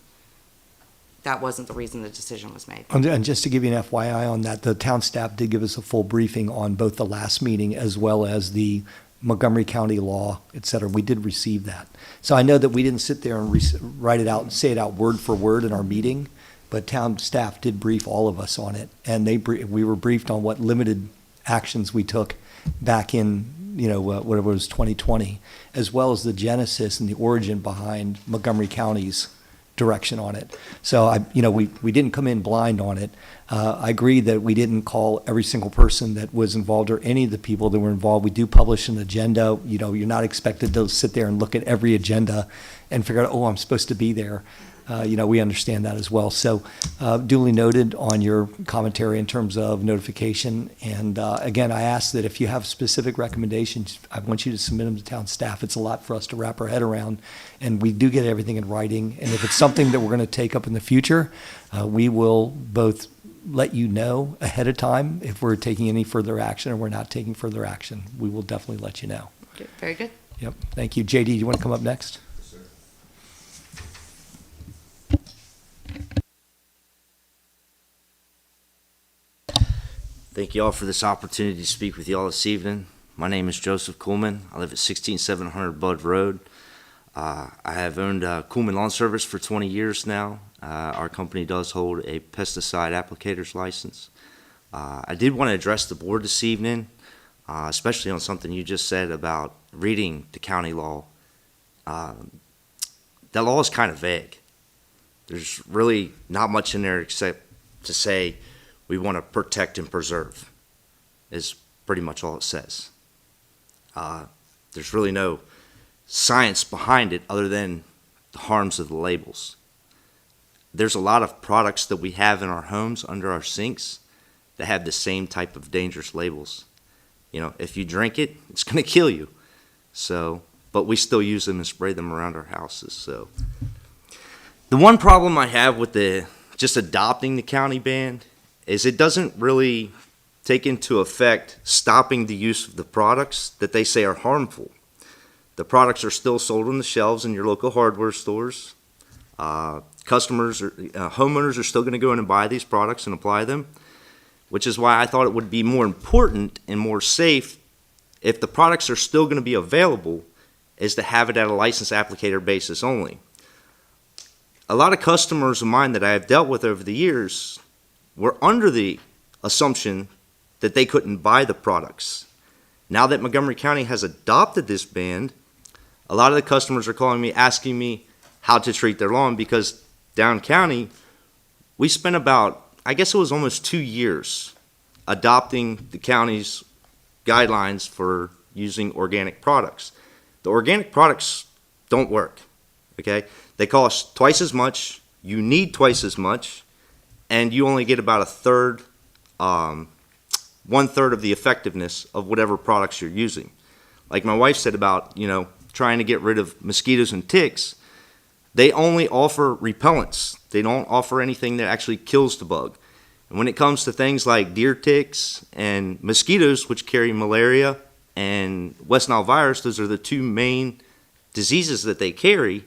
that wasn't the reason the decision was made. And just to give you an FYI on that, the town staff did give us a full briefing on both the last meeting as well as the Montgomery County law, et cetera. We did receive that. So I know that we didn't sit there and write it out and say it out word for word in our meeting, but town staff did brief all of us on it. And we were briefed on what limited actions we took back in, whatever it was, 2020, as well as the genesis and the origin behind Montgomery County's direction on it. So we didn't come in blind on it. I agree that we didn't call every single person that was involved or any of the people that were involved. We do publish an agenda. You're not expected to sit there and look at every agenda and figure out, oh, I'm supposed to be there. We understand that as well. So duly noted on your commentary in terms of notification. And again, I ask that if you have specific recommendations, I want you to submit them to town staff. It's a lot for us to wrap our head around. And we do get everything in writing. And if it's something that we're going to take up in the future, we will both let you know ahead of time if we're taking any further action or we're not taking further action. We will definitely let you know. Okay, very good. Yep. Thank you. JD, do you want to come up next? Thank you all for this opportunity to speak with you all this evening. My name is Joseph Kuhlman. I live at 16700 Bud Road. I have owned Kuhlman Lawn Service for 20 years now. Our company does hold a pesticide applicator's license. I did want to address the board this evening, especially on something you just said about reading the county law. That law is kind of vague. There's really not much in there except to say we want to protect and preserve is pretty much all it says. There's really no science behind it other than the harms of the labels. There's a lot of products that we have in our homes under our sinks that have the same type of dangerous labels. If you drink it, it's going to kill you. But we still use them and spray them around our houses. So the one problem I have with just adopting the county ban is it doesn't really take into effect stopping the use of the products that they say are harmful. The products are still sold on the shelves in your local hardware stores. Customers or homeowners are still going to go in and buy these products and apply them, which is why I thought it would be more important and more safe if the products are still going to be available is to have it at a license applicator basis only. A lot of customers of mine that I have dealt with over the years were under the assumption that they couldn't buy the products. Now that Montgomery County has adopted this ban, a lot of the customers are calling me, asking me how to treat their lawn because down county, we spent about, I guess it was almost 2 years adopting the county's guidelines for using organic products. The organic products don't work, okay? They cost twice as much, you need twice as much, and you only get about 1/3 of the effectiveness of whatever products you're using. Like my wife said about, trying to get rid of mosquitoes and ticks, they only offer repellents. They don't offer anything that actually kills the bug. And when it comes to things like deer ticks and mosquitoes, which carry malaria and West Nile virus, those are the two main diseases that they carry.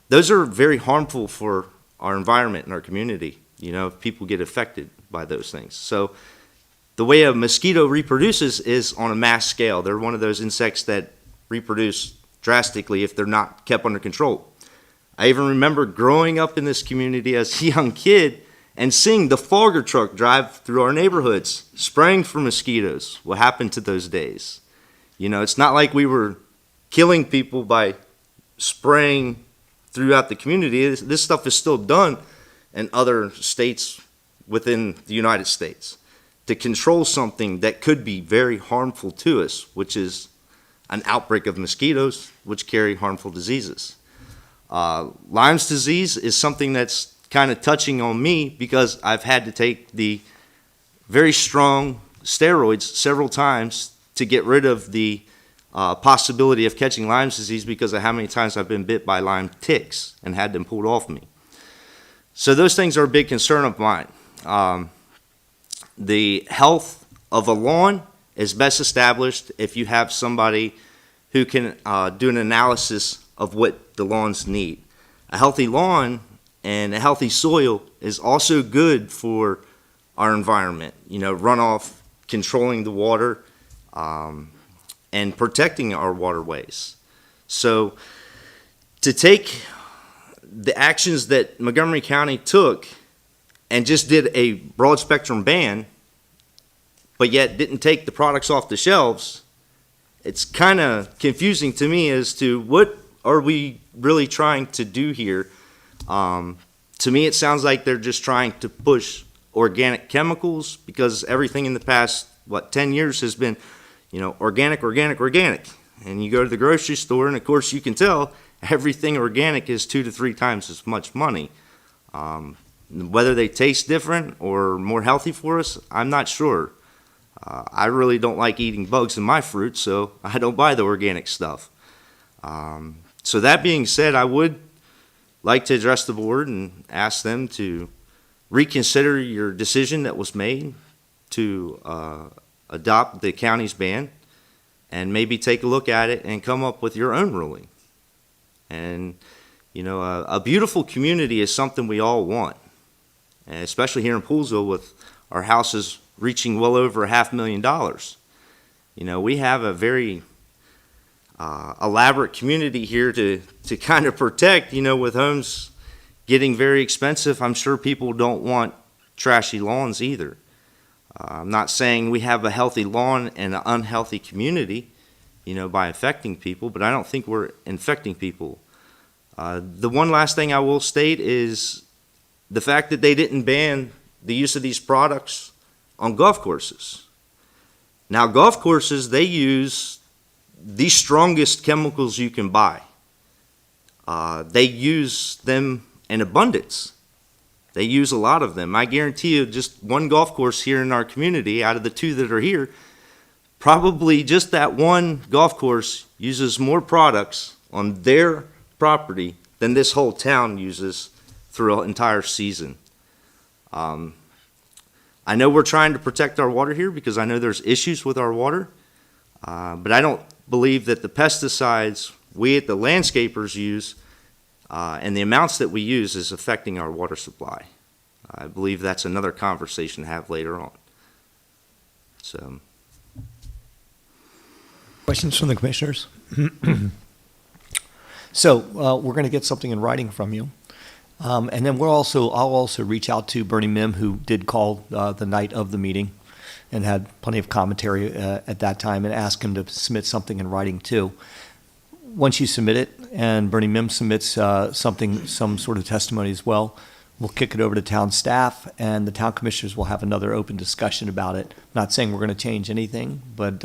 Those are very harmful for our environment and our community, if people get affected by those things. So the way a mosquito reproduces is on a mass scale. They're one of those insects that reproduce drastically if they're not kept under control. I even remember growing up in this community as a young kid and seeing the fogger truck drive through our neighborhoods, spraying for mosquitoes. What happened to those days? It's not like we were killing people by spraying throughout the community. This stuff is still done in other states within the United States to control something that could be very harmful to us, which is an outbreak of mosquitoes, which carry harmful diseases. Lyme's disease is something that's kind of touching on me because I've had to take the very strong steroids several times to get rid of the possibility of catching Lyme's disease because of how many times I've been bit by Lyme ticks and had them pulled off me. So those things are a big concern of mine. The health of a lawn is best established if you have somebody who can do an analysis of what the lawns need. A healthy lawn and a healthy soil is also good for our environment. Runoff, controlling the water, and protecting our waterways. So to take the actions that Montgomery County took and just did a broad spectrum ban, but yet didn't take the products off the shelves, it's kind of confusing to me as to what are we really trying to do here? To me, it sounds like they're just trying to push organic chemicals because everything in the past, 10 years has been, organic, organic, organic. And you go to the grocery store, and of course you can tell everything organic is 2 to 3 times as much money. Whether they taste different or more healthy for us, I'm not sure. I really don't like eating bugs in my fruit, so I don't buy the organic stuff. So that being said, I would like to address the board and ask them to reconsider your decision that was made to adopt the county's ban and maybe take a look at it and come up with your own ruling. And, a beautiful community is something we all want, and especially here in Poolesville with our houses reaching well over $500,000. We have a very elaborate community here to kind of protect, with homes getting very expensive. I'm sure people don't want trashy lawns either. I'm not saying we have a healthy lawn and an unhealthy community, by infecting people, but I don't think we're infecting people. The one last thing I will state is the fact that they didn't ban the use of these products on golf courses. Now, golf courses, they use the strongest chemicals you can buy. They use them in abundance. They use a lot of them. I guarantee you, just one golf course here in our community, out of the 2 that are here, probably just that one golf course uses more products on their property than this whole town uses through an entire season. I know we're trying to protect our water here because I know there's issues with our water, but I don't believe that the pesticides we at the landscapers use and the amounts that we use is affecting our water supply. I believe that's another conversation to have later on. So, Questions from the commissioners? So we're going to get something in writing from you. And then I'll also reach out to Bernie Mim, who did call the night of the meeting and had plenty of commentary at that time, and ask him to submit something in writing too. Once you submit it and Bernie Mim submits some sort of testimony as well, we'll kick it over to town staff, and the town commissioners will have another open discussion about it. Not saying we're going to change anything, but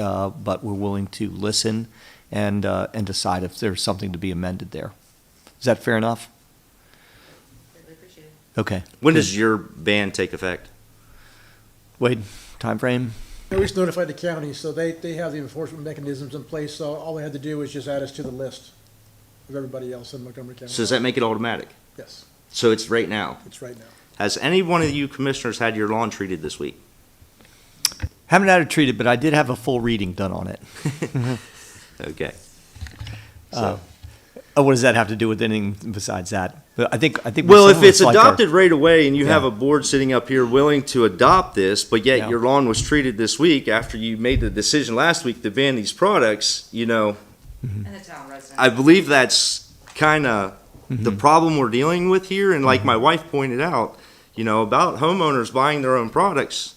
we're willing to listen and decide if there's something to be amended there. Is that fair enough? Really appreciate it. Okay. when does your ban take effect? Wade, time frame? We just notified the county, so they have the enforcement mechanisms in place, so all they had to do was just add us to the list of everybody else in Montgomery County. So does that make it automatic? Yes, So it's right now. it's right now. Has any one of you commissioners had your lawn treated this week? Haven't had it treated, but I did have a full reading done on it. Okay. What does that have to do with anything besides that? But I think. Well, if some of it's like our- adopted right away and you have Yeah. a board sitting up here willing to adopt this, but yet Yeah. your lawn was treated this week after you made the decision last week to ban these products, And the town residents. I believe that's kind of Mm-hmm. the problem we're dealing with here. And like my wife pointed out, about homeowners buying their own products,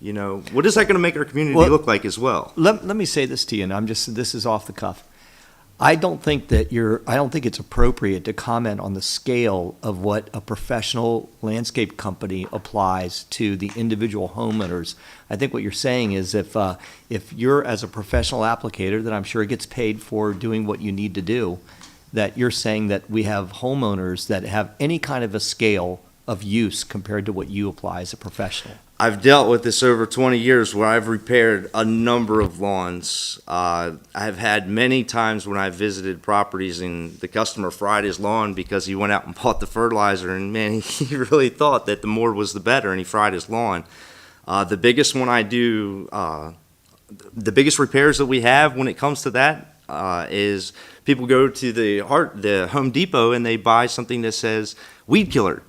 what is that going to make our community Well, look like as well? Let me say this to you, and this is off the cuff. I don't think it's appropriate to comment on the scale of what a professional landscape company applies to the individual homeowners. I think what you're saying is if you're as a professional applicator that I'm sure gets paid for doing what you need to do, that you're saying that we have homeowners that have any kind of a scale of use compared to what you apply as a professional. I've dealt with this over 20 years where I've repaired a number of lawns. I've had many times when I've visited properties and the customer fried his lawn because he went out and bought the fertilizer, and man, he really thought that the more was the better, and he fried his lawn. The biggest one I do, the biggest repairs that we have when it comes to that is people go to the Home Depot and they buy something that says weed killer.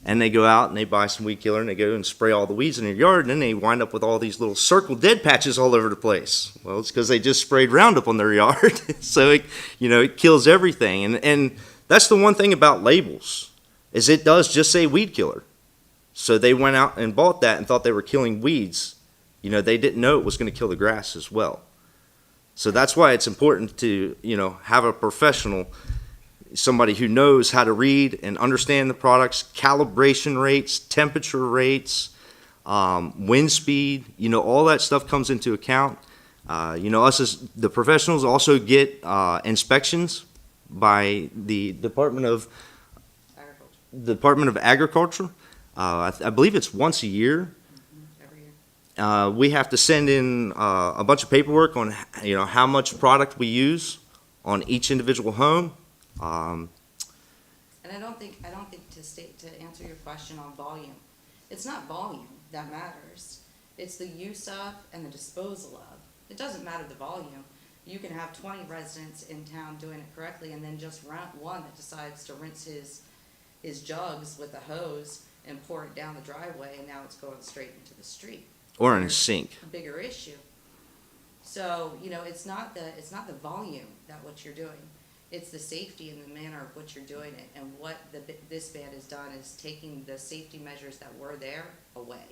And they go out and they buy some weed killer and they go and spray all the weeds in their yard, and then they wind up with all these little circle dead patches all over the place. Well, it's because they just sprayed Roundup on their yard. So it kills everything. And that's the one thing about labels, is it does just say weed killer. So they went out and bought that and thought they were killing weeds. They didn't know it was going to kill the grass as well. So that's why it's important to, have a professional, somebody who knows how to read and understand the products, calibration rates, temperature rates, wind speed, all that stuff comes into account. Us as the professionals also get inspections by the Department of Agriculture. I believe it's once a year. Every year. We have to send in a bunch of paperwork on how much product we use on each individual home. And I don't think to answer your question on volume, it's not volume that matters. It's the use of and the disposal of. It doesn't matter the volume. You can have 20 residents in town doing it correctly and then just one that decides to rinse his jugs with a hose and pour it down the driveway, and now it's going straight into the street. Or in a sink. A bigger issue. So, it's not the volume that what you're doing. It's the safety and the manner of what you're doing it. And what this ban has done is taking the safety measures that were there away.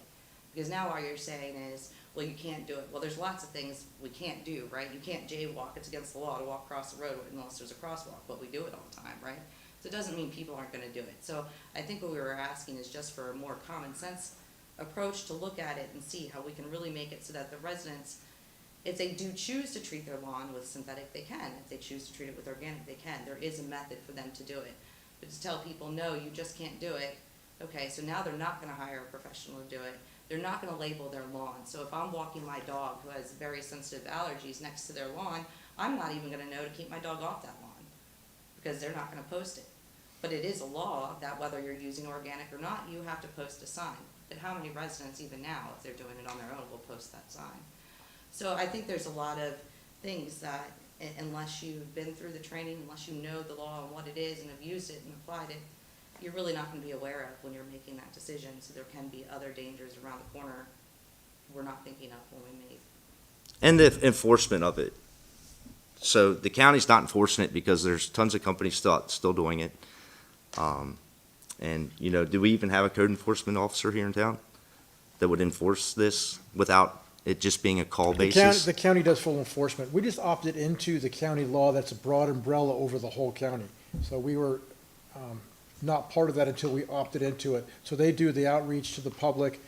Because now all you're saying is, well, you can't do it. Well, there's lots of things we can't do, right? You can't jaywalk. It's against the law to walk across the road unless there's a crosswalk, but we do it all the time, right? So it doesn't mean people aren't going to do it. So I think what we were asking is just for a more common sense approach to look at it and see how we can really make it so that the residents, if they do choose to treat their lawn with synthetic, they can. If they choose to treat it with organic, they can. There is a method for them to do it. But to tell people, no, you just can't do it, okay, so now they're not going to hire a professional to do it. They're not going to label their lawn. So if I'm walking my dog who has very sensitive allergies next to their lawn, I'm not even going to know to keep my dog off that lawn because they're not going to post it. But it is a law that whether you're using organic or not, you have to post a sign. But how many residents even now, if they're doing it on their own, will post that sign? So I think there's a lot of things that unless you've been through the training, unless you know the law and what it is and have used it and applied it, you're really not going to be aware of when you're making that decision. So there can be other dangers around the corner we're not thinking of when we make. And the enforcement of it. So the county's not enforcing it because there's tons of companies still doing it. And, do we even have a code enforcement officer here in town that would enforce this without it just being a call basis? The county does full enforcement. We just opted into the county law that's a broad umbrella over the whole county. So we were not part of that until we opted into it. So they do the outreach to the public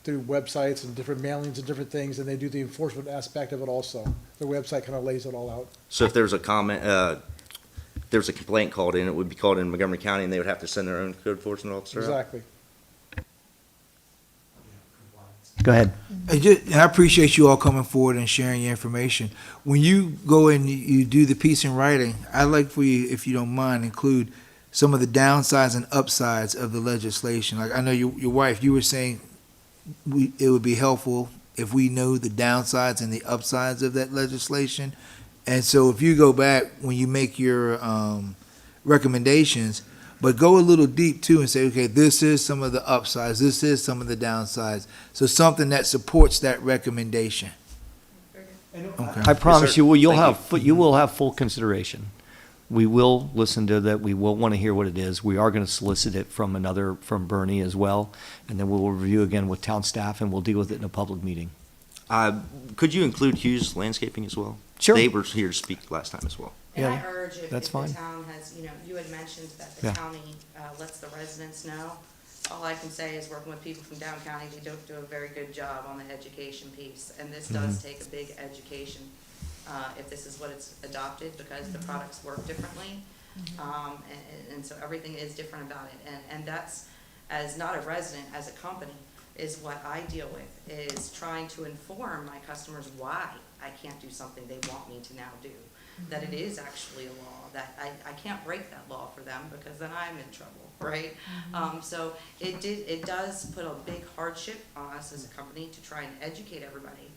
through websites and different mailings and different things, and they do the enforcement aspect of it also. Their website kind of lays it all out. So if there's a there's a complaint called in, it would be called in Montgomery County, and they would have to send their own code enforcement officer out? Exactly. Go ahead. I appreciate you all coming forward and sharing your information. When you go and you do the piece in writing, I'd like for you, if you don't mind, include some of the downsides and upsides of the legislation. Like I know your wife, you were saying it would be helpful if we know the downsides and the upsides of that legislation. And so if you go back when you make your recommendations, but go a little deep too and say, okay, this is some of the upsides, this is some of the downsides. So something that supports that recommendation. Okay. I promise sir. you, you'll Thank have full consideration. We will listen to that. We will want to hear what it is. We are going to solicit it from Bernie as well, and then we'll review again with town staff, and we'll deal with it in a public meeting. Could you include Hughes Landscaping as well? Sure. They were here to speak last time as well. And Yeah, I urge if that's the fine. town has, you had mentioned that the Yeah. county lets the residents know. All I can say is working with people from down county, they don't do a very good job on the education piece. And this does take a big education if this is what it's adopted, because the products work differently. And so everything is different about it. And that's, as not a resident, as a company, is what I deal with, is trying to inform my customers why I can't do something they want me to now do. That it is actually a law, that I can't break that law for them because then I'm in trouble, right? So it does put a big hardship on us as a company to try and educate everybody,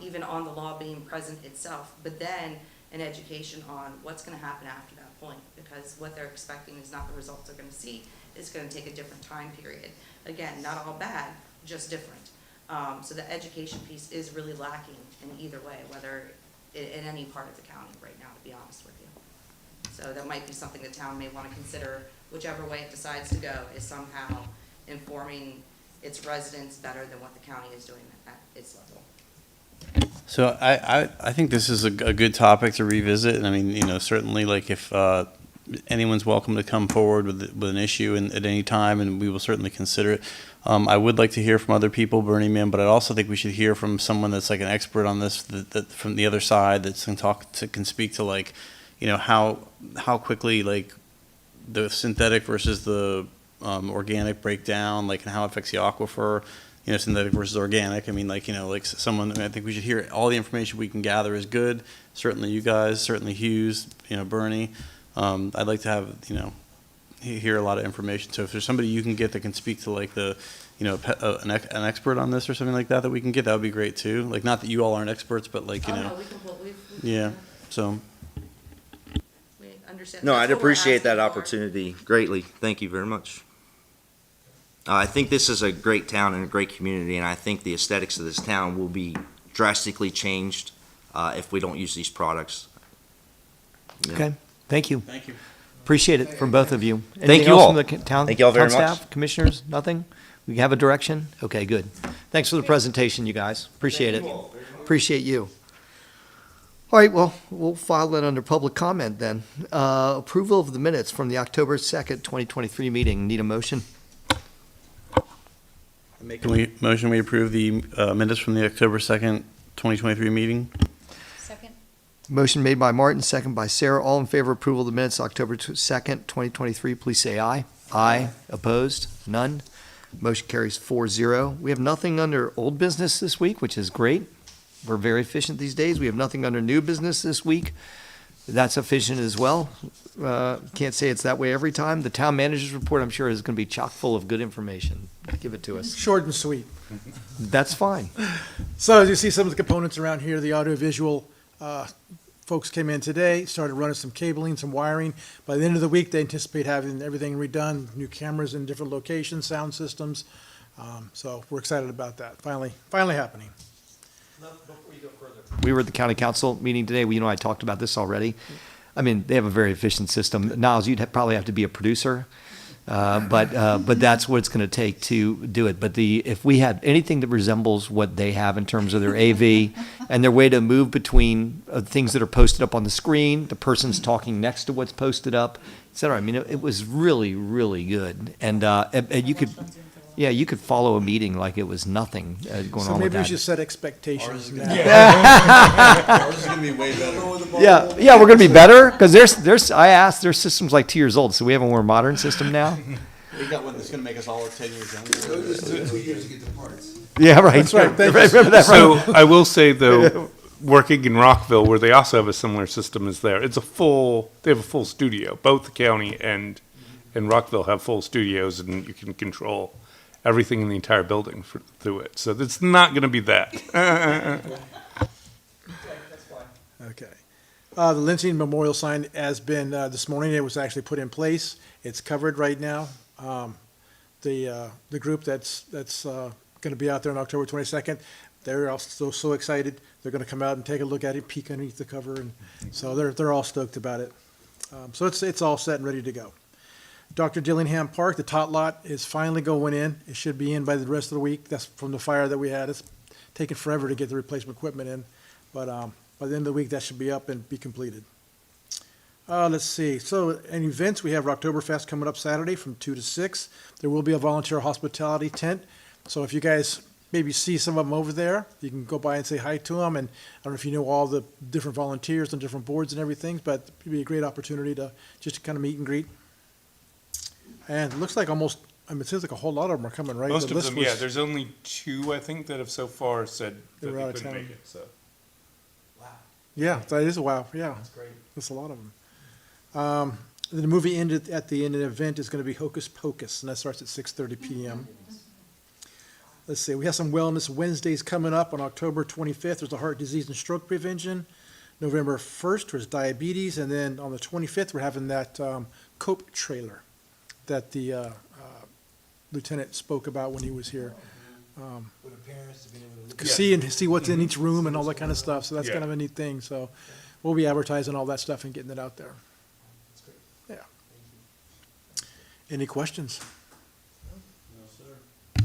even on the law being present itself, but then an education on what's gonna happen after that point, because what they're expecting is not the results they're gonna see. It's gonna take a different time period. Again, not all bad, just different. So the education piece is really lacking in either way, whether in any part of the county right now, to be honest with you. So that might be something the town may want to consider, whichever way it decides to go, is somehow informing its residents better than what the county is doing at its level. So I think this is a good topic to revisit, and I mean, you know, certainly like if anyone's welcome to come forward with an issue at any time, and we will certainly consider it. I would like to hear from other people, Burning Man, but I also think we should hear from someone that's like an expert on this, that from the other side, that can speak to like, you know, how quickly like the synthetic versus the organic breakdown, like, and how it affects the aquifer. You know, synthetic versus organic. I mean, like, you know, like someone, I mean, I think we should hear all the information we can gather is good. Certainly you guys, certainly Hughes, you know, Bernie. I'd like to have, you know, hear a lot of information. So if there's somebody you can get that can speak to like the, you know, an expert on this or something like that we can get, that would be great too. Like, not that you all aren't experts, but like, you know. we can pull, Yeah, so. we understand. No, That's I'd what we're appreciate that asking for. opportunity greatly. Thank you very much. I think this is a great town and a great community, and I think the aesthetics of this town will be drastically changed if we don't use these products. Yeah. Okay, thank you. Thank you. Appreciate it from both of you. Thank Anything you else all. from the town? Thank you all very town much. staff, commissioners, nothing? We have a direction? Okay, good. Thanks for the presentation, you guys. Appreciate it. Appreciate you. All right, well, we'll file that under public comment then. Approval of the minutes from the October 2nd, 2023 meeting. Need a motion? Motion we approve the minutes from the October 2nd, 2023 meeting? Second? Motion made by Martin, second by Sarah. All in favor of approval of the minutes, October 2nd, 2023, please say aye. Aye. Opposed? None. Motion carries 4-0. We have nothing under old business this week, which is great. We're very efficient these days. We have nothing under new business this week. That's efficient as well. Can't say it's that way every time. The town manager's report, I'm sure, is going to be chock full of good information. Give it to us. Short and sweet. That's fine. So as you see some of the components around here, the audiovisual folks came in today, started running some cabling, some wiring. By the end of the week, they anticipate having everything redone, new cameras in different locations, sound systems. So we're excited about that. Finally happening. We were at the county council meeting today. I talked about this already. I mean, they have a very efficient system. Niles, you'd probably have to be a producer, but that's what it's going to take to do it. But if we had anything that resembles what they have in terms of their AV and their way to move between things that are posted up on the screen, the person's talking next to what's posted up, et cetera. I mean, it was really, really good. And you could. Yeah, you could follow a meeting like it was nothing going on with that. So maybe we should set expectations now. Ours is going to be way better. Yeah, we're going to be better because I asked, their system's like 2 years old, so we have a more modern system now. We got one that's going to make us all 10 years younger. Two years to get the parts. Yeah, right. That's right. Thank you. Remember that, So right? I will say though, working in Rockville, where they also have a similar system as there, they have a full studio. Both the county and Rockville have full studios, and you can control everything in the entire building through it. So it's not going to be that. Okay. The Lindsay Memorial sign has been, this morning, it was actually put in place. It's covered right now. The group that's going to be out there on October 22nd, they're also so excited. They're going to come out and take a look at it, peek underneath the cover, and so they're all stoked about it. So it's all set and ready to go. Dr. Dillingham Park, the tot lot is finally going in. It should be in by the rest of the week. That's from the fire that we had. It's taken forever to get the replacement equipment in, but by the end of the week, that should be up and be completed. Let's see. So in events, we have Rocktoberfest coming up Saturday from 2 to 6. There will be a volunteer hospitality tent. So if you guys maybe see some of them over there, you can go by and say hi to them. And I don't know if you know all the different volunteers and different boards and everything, but it'd be a great opportunity to just kind of meet and greet. And it looks like it seems like a whole lot of them are coming, right? Most The of list them, was- yeah. There's only 2, I think, that have so far said They that were they out of couldn't town. make it. So. Yeah, that is a wow, yeah. That's great. That's a lot of them. The movie ended at the end of the event is going to be Hocus Pocus, and that starts at 6:30 p.m. Let's see, we have some Wellness Wednesdays coming up on October 25th. There's a heart disease and stroke prevention. November 1st was diabetes, and then on the 25th, we're having that COPE trailer that the lieutenant spoke about when he was here. For the parents to be able to look. See what's in each room and all that kind of stuff, so that's Yeah. kind of a neat thing, so we'll be advertising all that stuff and getting it out there. Yeah. Any questions?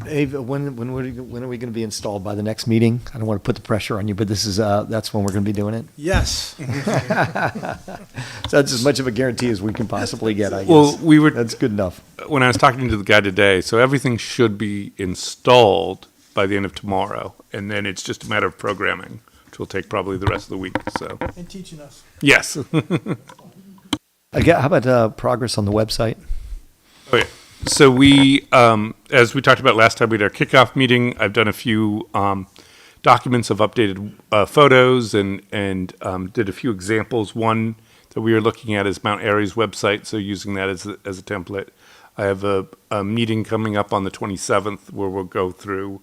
Ava, when are we going to be installed? By the next meeting? I don't want to put the pressure on you, but this is, that's when we're going to be doing it? Yes. So that's as much of a guarantee as we can possibly get, I guess. Well, we were, That's good enough. when I was talking to the guy today, so everything should be installed by the end of tomorrow, and then it's just a matter of programming, which will take probably the rest of the week, so, And teaching us. yes. Again, how about progress on the website? Okay, so we, as we talked about last time, we had our kickoff meeting. I've done a few documents of updated photos and did a few examples. One that we are looking at is Mount Airy's website, so using that as a template. I have a meeting coming up on the 27th where we'll go through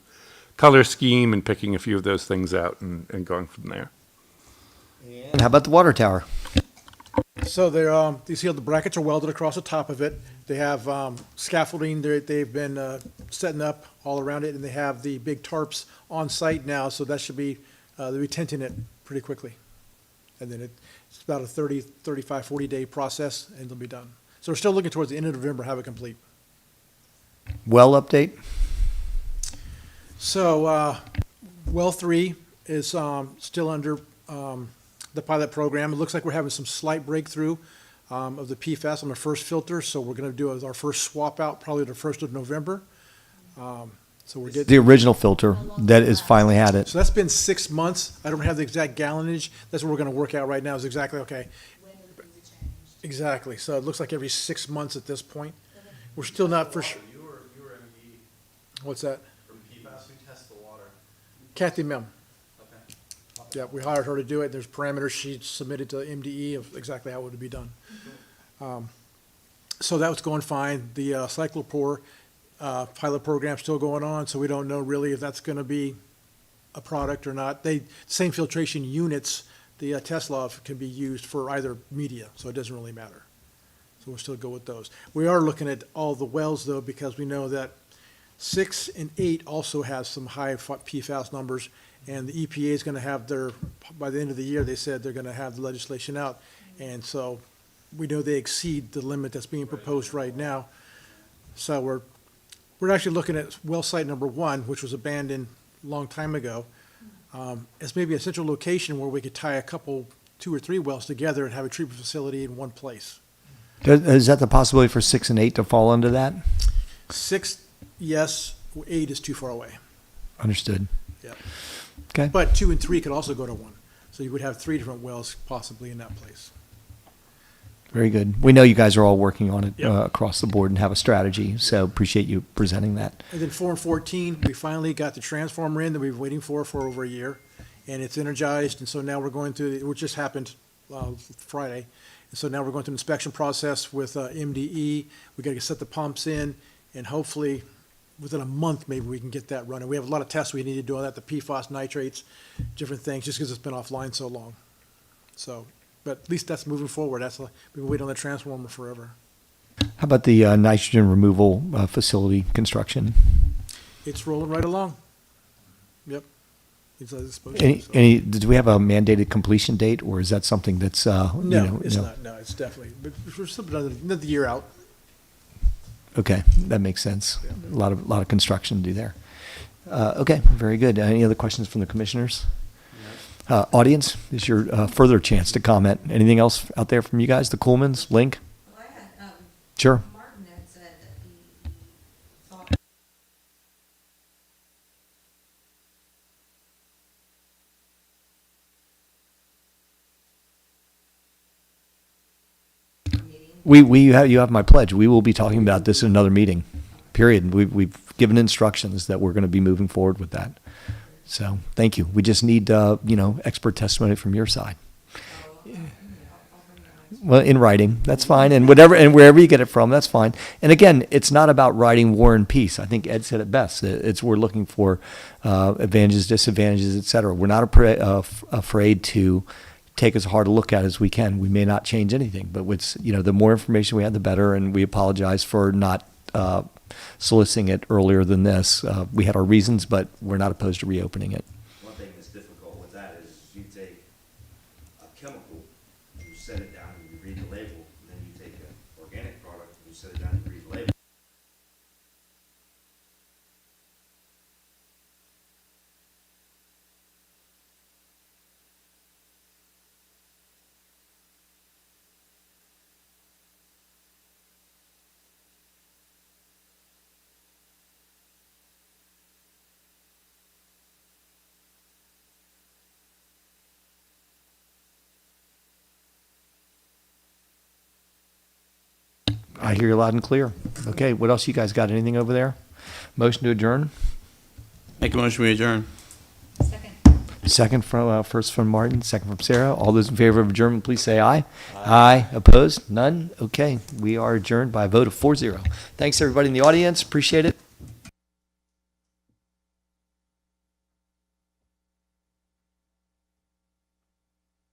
color scheme and picking a few of those things out and going from there. And how about the water tower? So they're, you see how the brackets are welded across the top of it. They have scaffolding they've been setting up all around it, and they have the big tarps on site now, so that should be, they'll be tenting it pretty quickly. And then it's about a 30, 35, 40-day process, and it'll be done. So we're still looking towards the end of November, have it complete. Well update? So, well 3 is still under the pilot program. It looks like we're having some slight breakthrough of the PFAS on the first filter, so we're going to do our first swap out probably the 1st of November. So we're getting. The original filter that has finally had it. So that's been 6 months. I don't have the exact gallonage. That's what we're going to work out right now is exactly, okay. Exactly. So it looks like every 6 months at this point. We're still not for sure. You were MD What's that? from PFAS, who tests the water? Kathy Mim. Okay. Yeah, we hired her to do it. There's parameters she submitted to MDE of exactly how it would be done. So that was going fine. The cyclopore pilot program's still going on, so we don't know really if that's going to be a product or not. Same filtration units, the Tesla can be used for either media, so it doesn't really matter. So we'll still go with those. We are looking at all the wells though, because we know that 6 and 8 also has some high PFAS numbers, and the EPA is going to have by the end of the year, they said they're going to have the legislation out. And so we know they exceed the limit that's being proposed right now. So we're actually looking at well site number 1, which was abandoned a long time ago, as maybe a central location where we could tie a couple, 2 or 3 wells together and have a treatment facility in one place. Is that the possibility for 6 and 8 to fall under that? 6, yes, 8 is too far away. Understood. Yeah. Okay. But 2 and 3 could also go to 1. So you would have 3 different wells possibly in that place. Very good. We know you guys are all working on it Yep. across the board and have a strategy, so appreciate you presenting that. And then 4 and 14, we finally got the transformer in that we've been waiting for over a year, and it's energized, and so now we're going through, which just happened Friday, and so now we're going through the inspection process with MDE. We got to set the pumps in, and hopefully within a month maybe we can get that running. We have a lot of tests we need to do on that, the PFAS, nitrates, different things, just because it's been offline so long. So, but at least that's moving forward. We've been waiting on the transformer forever. How about the nitrogen removal facility construction? It's rolling right along. Yep. It's as it's supposed to. So. Do we have a mandated completion date, or is that something that's, No, it's not. No, it's definitely, but we're still another year out. Okay, that makes sense. Yeah. A lot of construction to do there. Okay, very good. Any other questions from the commissioners? Audience, this is your further chance to comment. Anything else out there from you guys? The Coolmans, Link? Well, I had, Sure. Martin had said that he thought You have my pledge. We will be talking about this in another meeting, period. We've given instructions that we're going to be moving forward with that. So, thank you. We just need, expert testimony from your side. Well, in writing, that's fine, and wherever you get it from, that's fine. And again, it's not about writing War and Peace. I think Ed said it best. We're looking for advantages, disadvantages, et cetera. We're not afraid to take as hard a look at it as we can. We may not change anything, but the more information we have, the better. And we apologize for not soliciting it earlier than this. We had our reasons, but we're not opposed to reopening it. One thing that's difficult with that is you take a chemical, you set it down, and you read the label, and then you take an organic product, and you set it down and you read the label. I hear you loud and clear. Okay, what else you guys got? Anything over there? Motion to adjourn? Make a motion, we adjourn. Second. Second from, first from Martin, second from Sarah. All those in favor of adjournment, please say aye. Aye. Opposed? None? Okay, we are adjourned by a vote of 4-0. Thanks, everybody in the audience. Appreciate it.